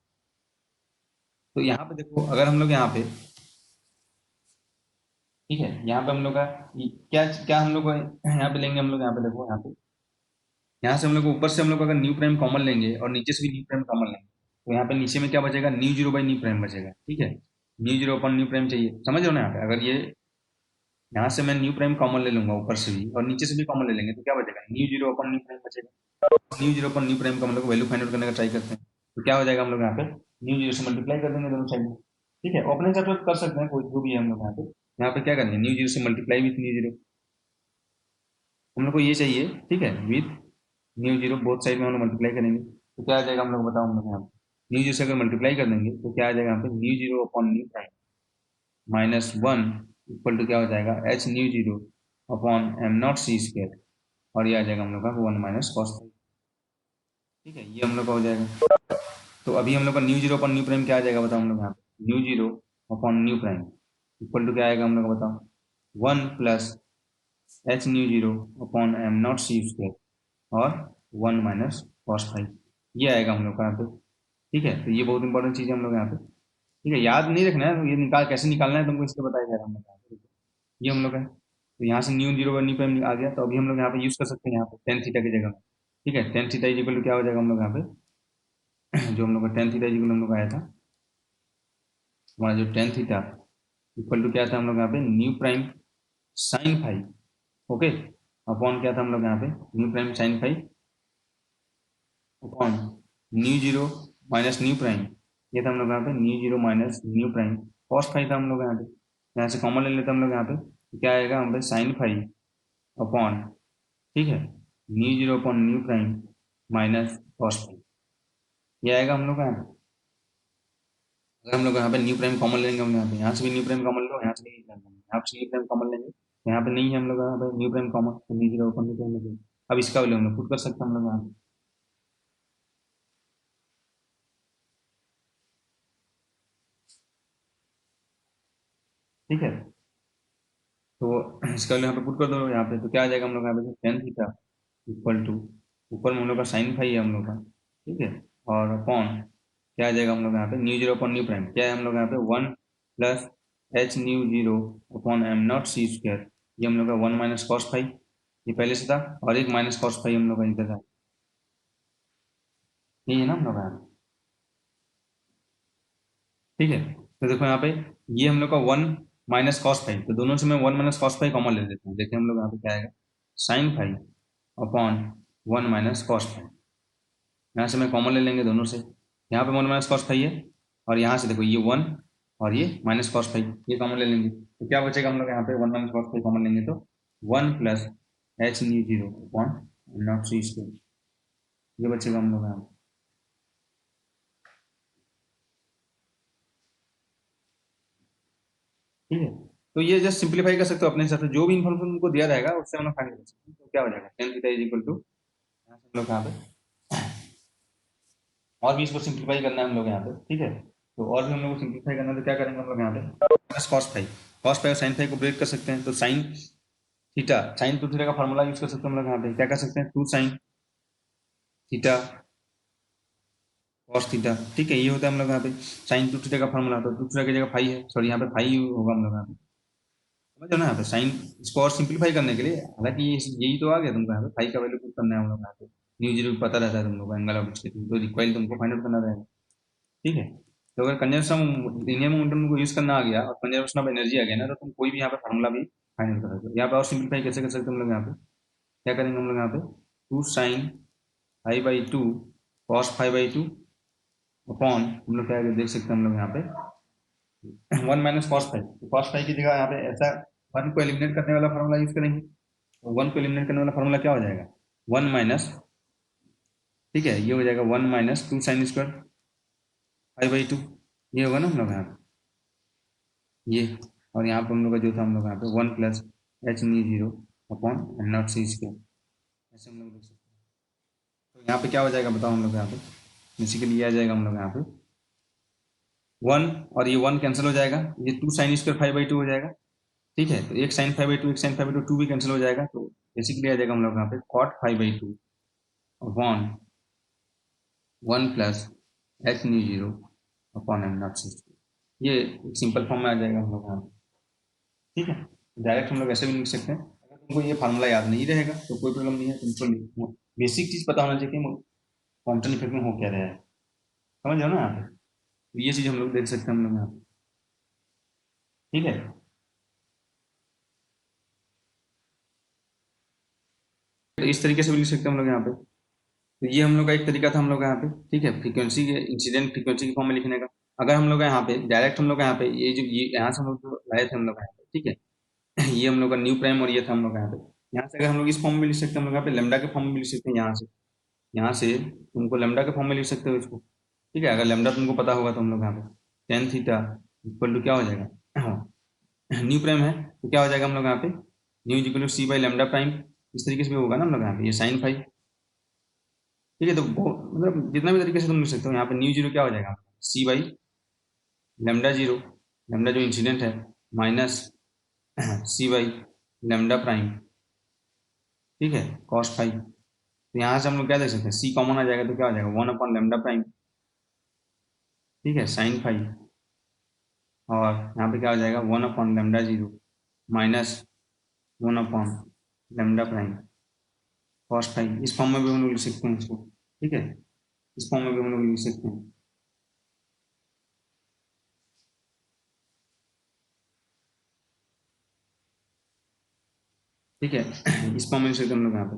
तो यहाँ पे देखो अगर हम लोग यहाँ पे, ठीक है, यहाँ पे हम लोग का क्या क्या हम लोग को यहाँ पे लेंगे हम लोग यहाँ पे देखो, यहाँ से हम लोग को ऊपर से हम लोग अगर न्यू प्राइम कॉमन लेंगे और नीचे से भी न्यू प्राइम कॉमन लेंगे, तो यहाँ पे नीचे में क्या बचेगा, new zero by new prime बचेगा, ठीक है। न्यू जीरो अपन न्यू प्राइम चाहिए, समझ रहे हो ना, यहाँ पे अगर ये यहाँ से मैं न्यू प्राइम कॉमन ले लूंगा ऊपर से भी और नीचे से भी कॉमन ले लेंगे तो क्या बचेगा, न्यू जीरो अपन न्यू प्राइम बचेगा, न्यू जीरो अपन न्यू प्राइम का हम लोग वैल्यू फाइंड आउट करने का ट्राई करते हैं, तो क्या हो जाएगा हम लोग यहाँ पे, न्यू जीरो से मल्टीप्लाई कर देंगे दोनों साइड में, ठीक है। अपने हिसाब से कर सकते हैं कोई जो भी है हम लोग यहाँ पे क्या करेंगे, न्यू जीरो से मल्टीप्लाई विथ न्यू जीरो, हम लोग को ये चाहिए, ठीक है, with mu zero both side में हम लोग मल्टीप्लाई करेंगे, तो क्या आ जाएगा हम लोग बताओ हम लोग यहाँ पे, न्यू जीरो से अगर मल्टीप्लाई कर देंगे तो क्या आ जाएगा यहाँ पे, nu zero upon nu prime minus one equal to क्या हो जाएगा, H nu zero upon M not C square, और ये आ जाएगा हम लोग का वन माइनस कॉस, ठीक है, ये हम लोग का हो जाएगा। तो अभी हम लोग का nu zero upon nu prime क्या आ जाएगा बताओ हम लोग यहाँ पे, nu zero upon nu prime equal to क्या आएगा हम लोग का बताओ, one plus H nu zero upon M not C square और वन माइनस कॉस फाइव, ये आएगा हम लोग का यहाँ पे, ठीक है। तो ये बहुत इंपॉर्टेंट चीज़ है हम लोग यहाँ पे, ठीक है, याद नहीं रखना है, तो ये निकाल कैसे निकालना है तुमको इसलिए बताया जा रहा है हम लोग यहाँ पे, ये हम लोग है, तो यहाँ से न्यू जीरो न्यू प्राइम आ गया, तो अभी हम लोग यहाँ पे यूज कर सकते हैं यहाँ पे टेन थीटा की जगह में, ठीक है। टेन थीटा इक्वल टू क्या हो जाएगा हम लोग यहाँ पे, जो हम लोग का टेन थीटा इक्वल हम लोग आया था, हमारा जो टेन थीटा इक्वल टू क्या था हम लोग यहाँ पे, nu prime sine phi, okay, upon क्या था हम लोग यहाँ पे, nu prime sine phi upon nu zero minus nu prime, ये था हम लोग यहाँ पे nu zero minus nu prime cos phi था हम लोग यहाँ पे, यहाँ से कॉमन ले लेते हम लोग यहाँ पे, तो क्या आएगा हम पे साइन फाइव अपॉन, ठीक है, new zero upon nu prime minus cos phi, ये आएगा हम लोग का यहाँ पे। अगर हम लोग यहाँ पे न्यू प्राइम कॉमन लेंगे, हम यहाँ से भी न्यू प्राइम कॉमन लो, यहाँ से भी यहाँ से न्यू प्राइम कॉमन लेंगे, तो यहाँ पे नहीं है हम लोग यहाँ पे न्यू प्राइम कॉमन, तो new zero upon nu prime लेंगे, अब इसका वैल्यू हम लोग पुट कर सकते हैं हम लोग यहाँ पे, ठीक है। तो इसका वैल्यू यहाँ पे पुट कर दो यहाँ पे, तो क्या आ जाएगा हम लोग यहाँ पे, टेन थीटा इक्वल टू, ऊपर में हम लोग का साइन फाइव है हम लोग का, ठीक है, और अपॉन क्या आ जाएगा हम लोग यहाँ पे, nu zero upon nu prime क्या है हम लोग यहाँ पे, one plus H nu zero upon M not C square, ये हम लोग का वन माइनस कॉस फाइव, ये पहले से था, और एक माइनस कॉस फाइव हम लोग का इधर था, यही है ना हम लोग का यहाँ पे? ठीक है। तो देखो यहाँ पे ये हम लोग का वन माइनस कॉस फाइव, तो दोनों से मैं one minus cos phi common ले लेते हैं। देखिए हम लोग यहाँ पे क्या आएगा, sine phi upon one minus cos phi. यहाँ से मैं कॉमन ले लेंगे दोनों से, यहाँ पे वन माइनस कॉस फाइव है, और यहाँ से देखो ये वन और ये माइनस कॉस फाइव, ये कॉमन ले लेंगे, तो क्या बचेगा हम लोग यहाँ पे, one minus cos phi common लेंगे तो one plus H nu zero upon not C square, ये बचेगा हम लोग यहाँ पे। ठीक है, तो ये जस्ट सिंप्लीफाई कर सकते हो अपने हिसाब से, जो भी इन्फॉर्मेशन उनको दिया रहेगा उससे हम लोग फाइंड कर सकते हैं। तो क्या हो जाएगा, tan theta is equal to, यहाँ से हम लोग यहाँ पे और भी इसको सिंप्लीफाई करना है हम लोग यहाँ पे। ठीक है, तो और भी हम लोग को सिंप्लीफाई करना है, तो क्या करेंगे हम लोग यहाँ पे, plus cos five, cos five sine five को ब्रेक कर सकते हैं, तो sine theta, sign two theta का फॉर्मूला यूज कर सकते हैं हम लोग यहाँ पे, क्या कर सकते हैं, two sine theta cos theta. ठीक है, ये होता है हम लोग यहाँ पे साइन टू थीटा का फॉर्मूला, तो टू थीटा की जगह फाइव है, सॉरी यहाँ पे फाइव होगा हम लोग यहाँ पे, समझ रहे हो ना, यहाँ पे साइन, इसको और सिंप्लीफाई करने के लिए, हालांकि यही तो आ गया तुमको यहाँ पे, फाइव का वैल्यू पुट करना है हम लोग यहाँ पे, न्यू जीरो पता रहता है तुम लोग, एंगल ऑफ तो रिक्वाइल तुमको फाइंड आउट करना रहेगा। ठीक है, तो अगर कंजर्वेशन लीनियर मोमेंटम को यूज करना आ गया और कंजर्वेशन ऑफ एनर्जी आ गया ना, तो तुम कोई भी यहाँ पे फार्मूला भी फाइंड कर सकते हो। यहाँ पे और सिंप्लीफाई कैसे कर सकते हो हम लोग यहाँ पे, क्या करेंगे हम लोग यहाँ पे, two sine phi by two cos phi by two upon, हम लोग क्या देख सकते हैं हम लोग यहाँ पे वन माइनस कॉस फाइव, तो कॉस फाइव की जगह यहाँ पे ऐसा वन को एलिमिनेट करने वाला फार्मूला यूज करेंगे, तो वन को एलिमिनेट करने वाला फार्मूला क्या हो जाएगा, वन माइनस, ठीक है, ये हो जाएगा one minus two sine square phi by to, ये होगा ना हम लोग यहाँ पे ये, और यहाँ पे हम लोग का जो था हम लोग यहाँ पे one plus H nu zero upon N not C square, ऐसे हम लोग देख सकते हैं। तो यहाँ पे क्या हो जाएगा बताओ हम लोग यहाँ पे, बेसिकली ये आ जाएगा हम लोग यहाँ पे वन, और ये वन कैंसिल हो जाएगा, ये two sine square phi by two हो जाएगा। ठीक है, तो एक साइन फाइव बाई टू, एक sine phi by two, two भी कैंसिल हो जाएगा, तो बेसिकली आ जाएगा हम लोग यहाँ पे cot phi by two upon one plus H nu zero upon M not C square, ये एक सिंपल फॉर्म में आ जाएगा हम लोग यहाँ पे। ठीक है, डायरेक्ट हम लोग ऐसे भी लिख सकते हैं, अगर तुमको ये फार्मूला याद नहीं रहेगा तो कोई प्रॉब्लम नहीं है, तुमको बेसिक चीज पता होना चाहिए कि कॉम्पटन इफेक्ट में हो क्या रहा है, समझ रहे हो ना यहाँ पे, तो ये चीज हम लोग देख सकते हैं हम लोग यहाँ पे। ठीक है, तो इस तरीके से भी लिख सकते हैं हम लोग यहाँ पे, तो ये हम लोग का एक तरीका था हम लोग यहाँ पे। ठीक है, फ्रीक्वेंसी के इंसिडेंट फ्रीक्वेंसी के फॉर्म में लिखने का। अगर हम लोग यहाँ पे डायरेक्ट हम लोग यहाँ पे ये जो ये यहाँ से हम लोग जो लाए थे हम लोग यहाँ पे, ठीक है ये हम लोग का न्यू प्राइम और ये था हम लोग यहाँ पे, यहाँ से अगर हम लोग इस फॉर्म में लिख सकते हैं हम लोग यहाँ पे लेमडा के फॉर्म में लिख सकते हैं, यहाँ से तुमको लेमडा के फॉर्म में लिख सकते हो इसको। ठीक है, अगर लेमडा तुमको पता होगा तो हम लोग यहाँ पे टेन थीटा इक्वल टू क्या हो जाएगा न्यू प्राइम है, तो क्या हो जाएगा हम लोग यहाँ पे nu equal to C by lambda prime, इस तरीके से भी होगा ना हम लोग यहाँ पे, ये साइन फाइव। ठीक है, तो मतलब जितना भी तरीके से तुम लिख सकते हो, यहाँ पे न्यू जीरो क्या हो जाएगा, C by lambda zero, lambda जो इंसिडेंट है, minus C by lambda prime. ठीक है, कॉस फाइव, तो यहाँ से हम लोग क्या देख सकते हैं, सी कॉमन आ जाएगा, तो क्या हो जाएगा वन अपॉन लेमडा प्राइम। ठीक है, साइन फाइव, और यहाँ पे क्या हो जाएगा one upon lambda zero minus one upon lambda prime cos five, इस फॉर्म में भी हम लोग लिख सकते हैं इसको। ठीक है, इस फॉर्म में भी हम लोग लिख सकते हैं। ठीक है इस फॉर्म में लिख सकते हैं हम लोग यहाँ पे,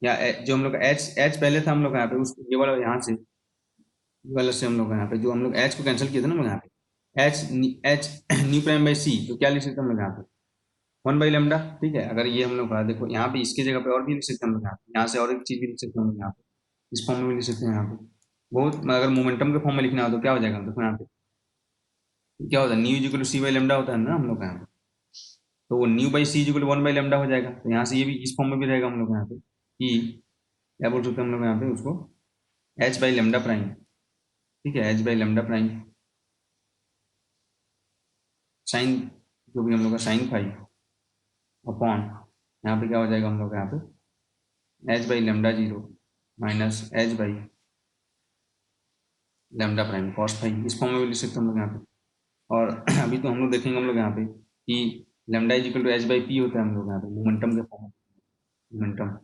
या जो हम लोग एच एच पहले था हम लोग यहाँ पे, उस ये वाला यहाँ से, ये वाला से हम लोग यहाँ पे जो हम लोग एच को कैंसिल किए थे ना हम लोग यहाँ पे, h h nu prime by c, तो क्या लिख सकते हैं हम लोग यहाँ पे वन बाई लेमडा। ठीक है, अगर ये हम लोग का देखो यहाँ पे इसकी जगह पे और भी लिख सकते हैं हम लोग यहाँ से और एक चीज भी लिख सकते हैं हम लोग यहाँ पे, इस फॉर्म में भी लिख सकते हैं यहाँ पे बहुत, अगर मोमेंटम के फॉर्म में लिखना हो तो क्या हो जाएगा देखो यहाँ पे, क्या होता है nu equal to C by lambda होता है ना हम लोग का यहाँ पे, तो वो nu by C equal to one by lambda हो जाएगा, तो यहाँ से ये भी इस फॉर्म में भी रहेगा हम लोग यहाँ पे कि क्या बोल सकते हैं हम लोग यहाँ पे उसको एच बाई लेमडा प्राइम। ठीक है, H by lambda prime sine, जो भी हम लोग का साइन फाइव अपॉन, यहाँ पे क्या हो जाएगा हम लोग यहाँ पे H by lambda zero minus H by lambda prime cos five, इस फॉर्म में भी लिख सकते हैं हम लोग यहाँ पे। और अभी तो हम लोग देखेंगे हम लोग यहाँ पे कि lambda is equal to H by P होता है हम लोग यहाँ पे मोमेंटम के फॉर्म में, मोमेंटम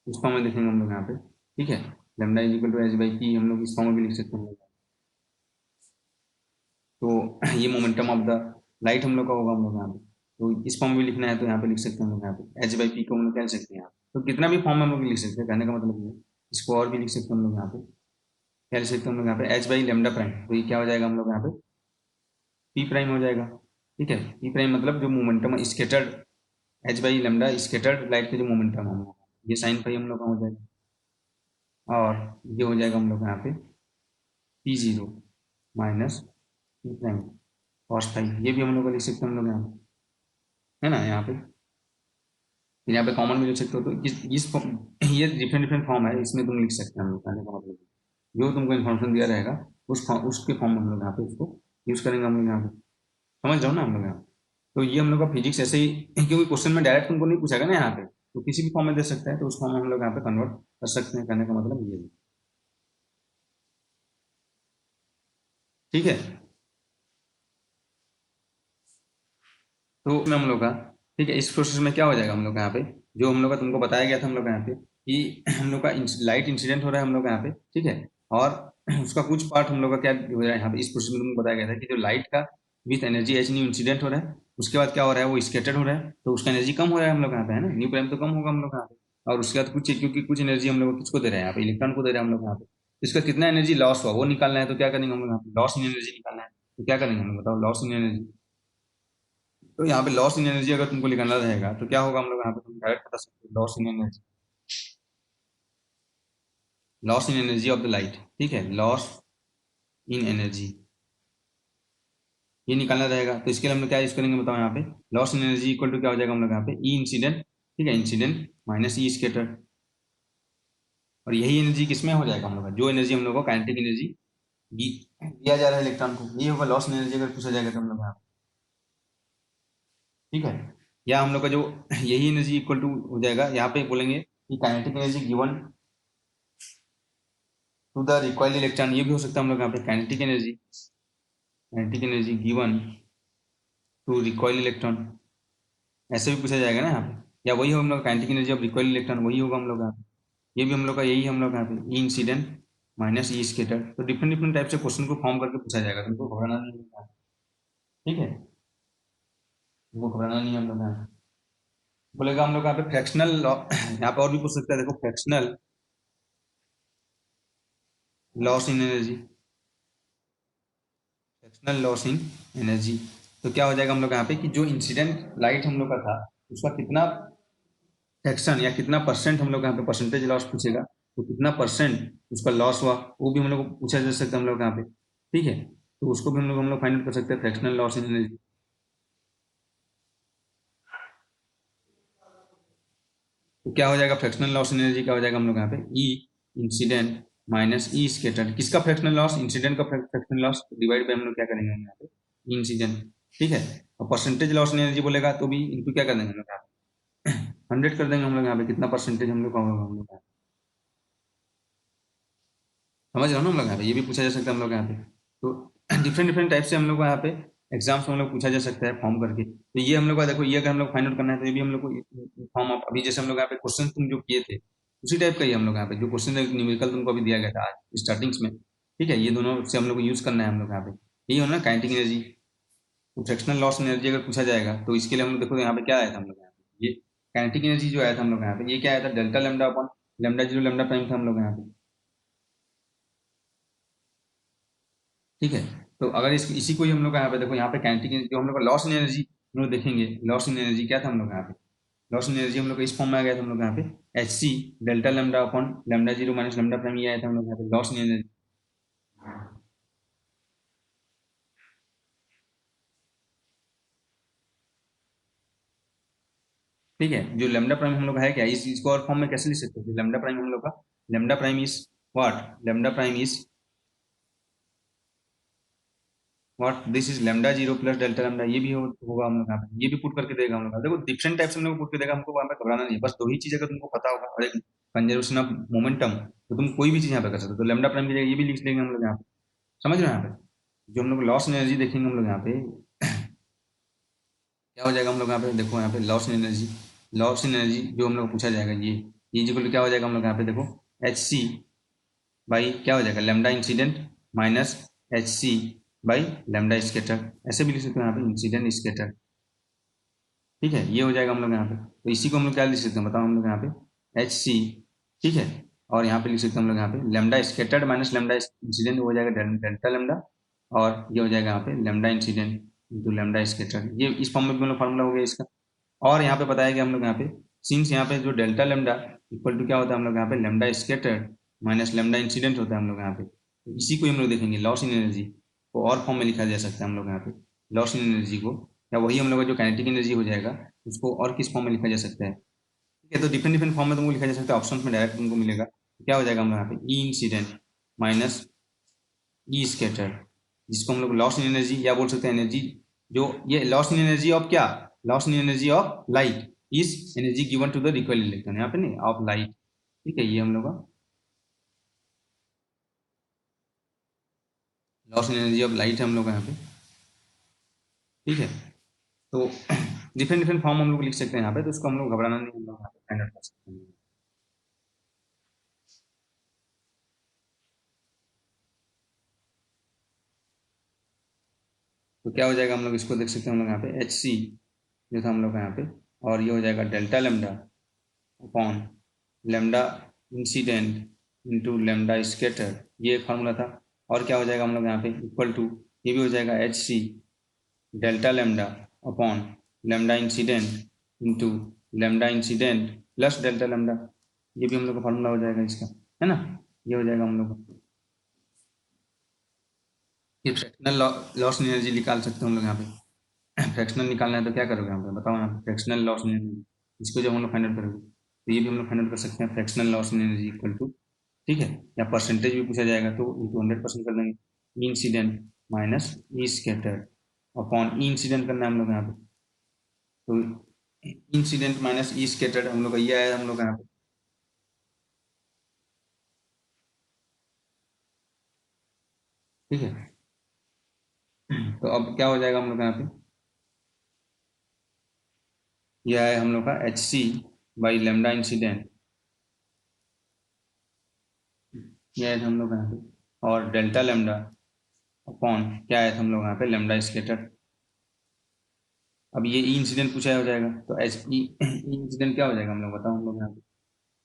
इस फॉर्म में देखेंगे हम लोग यहाँ पे। ठीक है, lambda is equal to H by P हम लोग इस फॉर्म में भी लिख सकते हैं। तो ये मोमेंटम ऑफ द लाइट हम लोग का होगा हम लोग यहाँ पे। तो इस फॉर्म में लिखना है तो यहाँ पे लिख सकते हैं हम लोग यहाँ पे एच बाई पी को हम लोग कह सकते हैं यहाँ पे। तो कितना भी फॉर्म हम लोग लिख सकते हैं, कहने का मतलब ये। इसको और भी लिख सकते हैं हम लोग यहाँ पे, क्या लिख सकते हैं हम लोग यहाँ पे एच बाई लेमडा प्राइम। तो ये क्या हो जाएगा हम लोग यहाँ पे पी प्राइम हो जाएगा। ठीक है, पी प्राइम मतलब जो momentum scattered, H by lambda scattered light का जो मोमेंटम हम लोग, ये साइन फाई हम लोग का हो जाएगा। और ये हो जाएगा हम लोग यहाँ पे P zero minus P prime cos phi. ये भी हम लोग को लिख सकते हैं हम लोग यहाँ पे, है ना। यहाँ पे फिर यहाँ पे कॉमन में लिख सकते हो। तो इस ये डिफरेंट डिफरेंट फॉर्म है, इसमें तुम लिख सकते हैं हम लोग, कहने का मतलब जो तुमको इन्फॉर्मेशन दिया रहेगा उसके फॉर्म में हम लोग यहाँ पे उसको यूज़ करेंगे हम लोग यहाँ पे। समझ जाओ ना हम लोग यहाँ पे। तो ये हम लोग का फिजिक्स ऐसे ही, क्योंकि क्वेश्चन में डायरेक्ट तुमको नहीं पूछेगा ना यहाँ पे, तो किसी भी फॉर्म में दे सकता है, तो उस फॉर्म में हम लोग यहाँ पे कन्वर्ट कर सकते हैं, कहने का मतलब ये है। ठीक है, तो में हम लोग का, ठीक है, इस प्रोसेस में क्या हो जाएगा हम लोग का यहाँ पे, जो हम लोग का तुमको बताया गया था हम लोग का यहाँ पे कि हम लोग का लाइट इंसिडेंट हो रहा है हम लोग का यहाँ पे। ठीक है, और उसका कुछ पार्ट हम लोग का क्या हो रहा है यहाँ पे, इस प्रोसेस में तुमको बताया गया था कि जो लाइट का with energy H new incident हो रहा है, उसके बाद क्या हो रहा है वो स्केटर्ड हो रहा है, तो उसका एनर्जी कम हो रहा है हम लोग यहाँ पे, है ना। न्यू प्राइम तो कम होगा हम लोग यहाँ पे। और उसके बाद कुछ, क्योंकि कुछ एनर्जी हम लोग किसको दे रहे हैं यहाँ पे, इलेक्ट्रॉन को दे रहे हैं हम लोग यहाँ पे। इसका कितना एनर्जी लॉस हुआ वो निकालना है, तो क्या करेंगे हम लोग यहाँ पे, लॉस इन एनर्जी निकालना है। तो क्या करेंगे हम लोग बताओ, लॉस इन एनर्जी। तो यहाँ पे लॉस इन एनर्जी अगर तुमको निकालना रहेगा तो क्या होगा हम लोग यहाँ पे, तुम डायरेक्ट बता सकते हो loss in energy, loss in energy of the light. ठीक है, लॉस इन एनर्जी ये निकालना रहेगा। तो इसके लिए हम लोग क्या यूज करेंगे बताओ, यहाँ पे loss in energy equal to क्या हो जाएगा हम लोग यहाँ पे ई इंसिडेंट। ठीक है, इंसिडेंट माइनस ई स्केटर। और यही एनर्जी किसमें हो जाएगा हम लोग का, जो एनर्जी हम लोग को काइनेटिक एनर्जी दिया जा रहा है इलेक्ट्रॉन को, ये होगा लॉस इन एनर्जी अगर पूछा जाएगा तो हम लोग यहाँ पे। ठीक है, या हम लोग का जो यही एनर्जी इक्वल टू हो जाएगा, यहाँ पे बोलेंगे कि kinetic energy given to the recoiled electron. ये भी हो सकता है हम लोग यहाँ पे kinetic energy given to recoil electron, ऐसे भी पूछा जाएगा ना यहाँ पे। या वही हो हम लोग kinetic energy of recoil electron, वही होगा हम लोग यहाँ पे। ये भी हम लोग का यही हम लोग यहाँ पे ई इंसिडेंट माइनस ई स्केटर। तो डिफरेंट डिफरेंट टाइप से क्वेश्चन को फॉर्म करके पूछा जाएगा, तुमको घबराना नहीं है। ठीक है, तुमको घबराना नहीं है हम लोग यहाँ पे। बोलेगा हम लोग यहाँ पे फ्रैक्शनल यहाँ पे और भी पूछ सकता है, देखो fractional loss in energy, fractional loss in energy. तो क्या हो जाएगा हम लोग यहाँ पे कि जो इंसिडेंट लाइट हम लोग का था उसका कितना फ्रैक्शन या कितना परसेंट हम लोग यहाँ पे परसेंटेज लॉस पूछेगा, तो कितना परसेंट उसका लॉस हुआ वो भी हम लोग को पूछा जा सकता है हम लोग यहाँ पे। ठीक है, तो उसको भी हम लोग फाइंड आउट कर सकते हैं, फ्रैक्शनल लॉस इन एनर्जी। तो क्या हो जाएगा फ्रैक्शनल लॉस इन एनर्जी, क्या हो जाएगा हम लोग यहाँ पे ई इंसिडेंट माइनस ई स्केटर। किसका फ्रैक्शनल लॉस, इंसिडेंट का फ्रैक्शनल लॉस, डिवाइड बाय हम लोग क्या करेंगे यहाँ पे इंसिडेंट। ठीक है, और परसेंटेज लॉस इन एनर्जी बोलेगा तो भी इनटू क्या कर देंगे हम लोग यहाँ पे 100 कर देंगे हम लोग यहाँ पे, कितना परसेंटेज हम लोग का होगा हम लोग यहाँ पे। समझ रहे हो ना हम लोग यहाँ पे, ये भी पूछा जा सकता है हम लोग यहाँ पे। तो डिफरेंट डिफरेंट टाइप से हम लोग को यहाँ पे एग्जाम्स में हम लोग पूछा जा सकता है फॉर्म करके। तो ये हम लोग का देखो, ये अगर हम लोग फाइंड आउट करना है तो ये भी हम लोग को फॉर्म ऑफ, अभी जैसे हम लोग यहाँ पे क्वेश्चन तुम जो किए थे उसी टाइप का ही हम लोग यहाँ पे जो क्वेश्चन न्यूमेरिकल तुमको अभी दिया गया था आज स्टार्टिंग्स में। ठीक है, ये दोनों से हम लोग को यूज करना है हम लोग यहाँ पे। यही हो ना काइनेटिक एनर्जी, तो फ्रैक्शनल लॉस एनर्जी अगर पूछा जाएगा तो इसके लिए हम लोग देखो यहाँ पे क्या आया था हम लोग यहाँ पे, ये काइनेटिक एनर्जी जो आया था हम लोग यहाँ पे, ये क्या आया था delta lambda upon lambda zero lambda prime था हम लोग यहाँ पे। ठीक है, तो अगर इसी को ही हम लोग यहाँ पे देखो, यहाँ पे काइनेटिक एनर्जी जो हम लोग का लॉस इन एनर्जी हम लोग देखेंगे, लॉस इन एनर्जी क्या था हम लोग यहाँ पे, लॉस इन एनर्जी हम लोग इस फॉर्म में आ गया था हम लोग यहाँ पे H C delta lambda upon lambda zero minus lambda prime, ये आया था हम लोग यहाँ पे लॉस इन एनर्जी। ठीक है, जो लेमडा प्राइम हम लोग का है क्या, इस इसको और फॉर्म में कैसे लिख सकते हैं, लेमडा प्राइम हम लोग का, lambda prime is what, lambda prime is what, this is lambda zero plus delta lambda. ये भी होगा हम लोग यहाँ पे, ये भी पुट करके देगा हम लोग। देखो डिफरेंट टाइप से हम लोग पुट के देगा, हमको वहाँ पे घबराना नहीं है। बस दो ही चीज अगर तुमको पता होगा, और एक कंजर्वेशन ऑफ मोमेंटम, तो तुम कोई भी चीज यहाँ पे कर सकते हो। तो लेमडा प्राइम की जगह ये भी लिख देंगे हम लोग यहाँ पे। समझ रहे हो यहाँ पे, जो हम लोग लॉस एनर्जी देखेंगे हम लोग यहाँ पे क्या हो जाएगा हम लोग यहाँ पे, देखो यहाँ पे loss in energy, loss in energy जो हम लोग पूछा जाएगा ये इक्वल टू क्या हो जाएगा हम लोग यहाँ पे देखो एच सी बाई क्या हो जाएगा lambda incident minus H C by lambda scatter, ऐसे भी लिख सकते हैं यहाँ पे इंसिडेंट स्केटर। ठीक है, ये हो जाएगा हम लोग यहाँ पे। तो इसी को हम लोग क्या लिख सकते हैं बताओ, हम लोग यहाँ पे एच सी, ठीक है, और यहाँ पे लिख सकते हैं हम लोग यहाँ पे lambda scattered minus lambda incident हो जाएगा डेल्टा लेमडा, और ये हो जाएगा यहाँ पे lambda incident into lambda scattered. ये इस फॉर्म में भी हम लोग फॉर्मूला हो गया इसका। और यहाँ पे बताया गया हम लोग यहाँ पे सिंस यहाँ पे जो डेल्टा लेमडा इक्वल टू क्या होता है हम लोग यहाँ पे lambda scattered minus lambda incident होता है हम लोग यहाँ पे। तो इसी को हम लोग देखेंगे लॉस इन एनर्जी को और फॉर्म में लिखा जा सकता है हम लोग यहाँ पे। लॉस इन एनर्जी को या वही हम लोग का जो काइनेटिक एनर्जी हो जाएगा उसको और किस फॉर्म में लिखा जा सकता है। ठीक है, तो डिफरेंट डिफरेंट फॉर्म में तुमको लिखा जा सकता है, ऑप्शन में डायरेक्ट तुमको मिलेगा। तो क्या हो जाएगा हम लोग यहाँ पे ई इंसिडेंट माइनस ई स्केटर, जिसको हम लोग लॉस इन एनर्जी या बोल सकते हैं एनर्जी, जो ये लॉस इन एनर्जी ऑफ क्या, loss in energy of light is energy given to the required electron, यहाँ पे नहीं ऑफ लाइट। ठीक है, ये हम लोग का loss in energy of light है हम लोग का यहाँ पे। ठीक है, तो डिफरेंट डिफरेंट फॉर्म हम लोग लिख सकते हैं यहाँ पे, तो उसको हम लोग घबराना नहीं, हम लोग यहाँ पे फाइंड आउट कर सकते हैं। तो क्या हो जाएगा हम लोग इसको देख सकते हैं हम लोग यहाँ पे एच सी जो था हम लोग का यहाँ पे, और ये हो जाएगा delta lambda upon lambda incident into lambda scatter, ये एक फार्मूला था। और क्या हो जाएगा हम लोग यहाँ पे इक्वल टू, ये भी हो जाएगा H C delta lambda upon lambda incident into lambda incident plus delta lambda, ये भी हम लोग का फार्मूला हो जाएगा इसका, है ना। ये हो जाएगा हम लोग का, ये फ्रैक्शनल लॉस एनर्जी निकाल सकते हैं हम लोग यहाँ पे। फ्रैक्शनल निकालना है तो क्या करोगे यहाँ पे बताओ, यहाँ पे फ्रैक्शनल लॉस एनर्जी, इसको जब हम लोग फाइंड आउट करोगे तो ये भी हम लोग फाइंड आउट कर सकते हैं fractional loss energy equal to, ठीक है, या परसेंटेज भी पूछा जाएगा तो इंटू 100% कर देंगे, ई इंसिडेंट माइनस ई स्कैटर्ड अपॉन ई इंसिडेंट करना है हम लोग यहाँ पे। तो इंसिडेंट माइनस ई स्कैटर्ड हम लोग का ये आया हम लोग यहाँ पे। ठीक है, तो अब क्या हो जाएगा हम लोग यहाँ पे, ये आया हम लोग का H C by lambda incident, ये आया था हम लोग यहाँ पे, और डेल्टा लेमडा अपॉन क्या आया था हम लोग यहाँ पे लेमडा स्कैटर्ड। अब ये ई इंसिडेंट पूछा हो जाएगा तो एच ई इंसिडेंट क्या हो जाएगा हम लोग बताओ, हम लोग यहाँ पे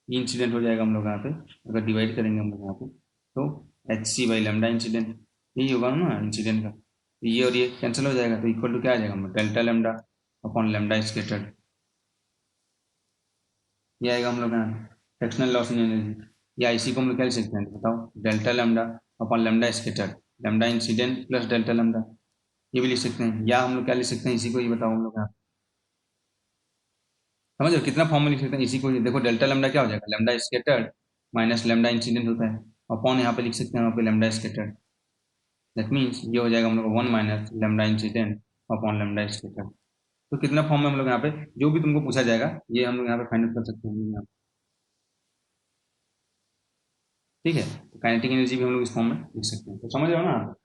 ई इंसिडेंट हो जाएगा हम लोग यहाँ पे, अगर डिवाइड करेंगे हम लोग यहाँ पे तो H C by lambda incident, यही होगा ना इंसिडेंट का। तो ये और ये कैंसिल हो जाएगा तो इक्वल टू क्या आ जाएगा हम लोग delta lambda upon lambda scattered, ये आएगा हम लोग यहाँ फ्रैक्शनल लॉस इन एनर्जी। या इसी को हम लोग क्या लिख सकते हैं बताओ, delta lambda upon lambda scattered lambda incident plus delta lambda, ये भी लिख सकते हैं। या हम लोग क्या लिख सकते हैं इसी को, ये बताओ हम लोग यहाँ समझ लो कितना फॉर्म में लिख सकते हैं इसी को। देखो डेल्टा लेमडा क्या हो जाएगा, lambda scattered minus lambda incident होता है, अपॉन यहाँ पे लिख सकते हैं वहाँ पे लेमडा स्कैटर्ड, दैट मीन्स ये हो जाएगा हम लोग 1 minus lambda incident upon lambda scattered. तो कितना फॉर्म में हम लोग यहाँ पे जो भी तुमको पूछा जाएगा ये हम लोग यहाँ पे फाइंड आउट कर सकते हैं हम लोग यहाँ पे। ठीक है, तो काइनेटिक एनर्जी भी हम लोग इस फॉर्म में लिख सकते हैं, तो समझ रहे हो ना आप।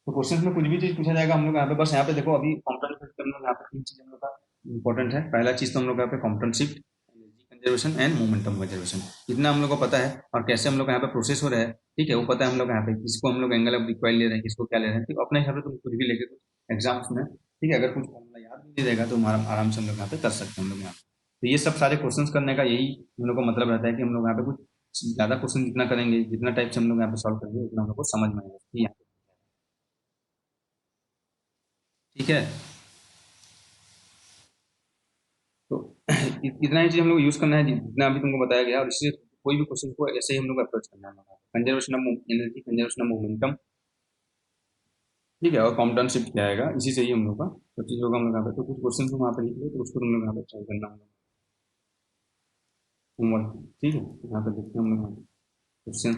तो क्वेश्चन में कुछ भी चीज पूछा जाएगा हम लोग यहाँ पे, बस यहाँ पे देखो अभी कॉम्पोनेंट शिफ्ट हम लोग यहाँ पे तीन चीज हम लोग का इंपॉर्टेंट है। पहला चीज तो हम लोग यहाँ पे component shift, energy conservation and momentum conservation, इतना हम लोग को पता है। और कैसे हम लोग यहाँ पे प्रोसेस हो रहा है, ठीक है, वो पता है हम लोग यहाँ पे, किसको हम लोग एंगल ऑफ रिक्वायर ले रहे हैं, किसको क्या ले रहे हैं, ठीक अपने हिसाब से तुम कुछ भी लेके कुछ एग्जाम्स में, ठीक है, अगर कुछ फॉर्मूला याद भी नहीं रहेगा तो हमारा आराम से हम लोग यहाँ पे कर सकते हैं हम लोग यहाँ पे। तो ये सब सारे क्वेश्चंस करने का यही हम लोग का मतलब रहता है कि हम लोग यहाँ पे कुछ ज्यादा क्वेश्चन जितना करेंगे, जितना टाइप से हम लोग यहाँ पे सॉल्व करेंगे उतना हम लोग को समझ में आएगा। ठीक है, तो इतना ही चीज हम लोग यूज करना है जितना अभी तुमको बताया गया, और इससे कोई भी क्वेश्चन को ऐसे ही हम लोग अप्रोच करना है। Conservation of energy, conservation of momentum, ठीक है, और कॉम्पटन शिफ्ट क्या आएगा, इसी से ही हम लोग का सब चीज होगा हम लोग यहाँ पे। तो कुछ क्वेश्चन हम वहाँ पे लिख लो तो उसको तुम लोग यहाँ पे ट्राई करना होगा होमवर्क, ठीक है, तो यहाँ पे देखते हैं हम लोग क्वेश्चन।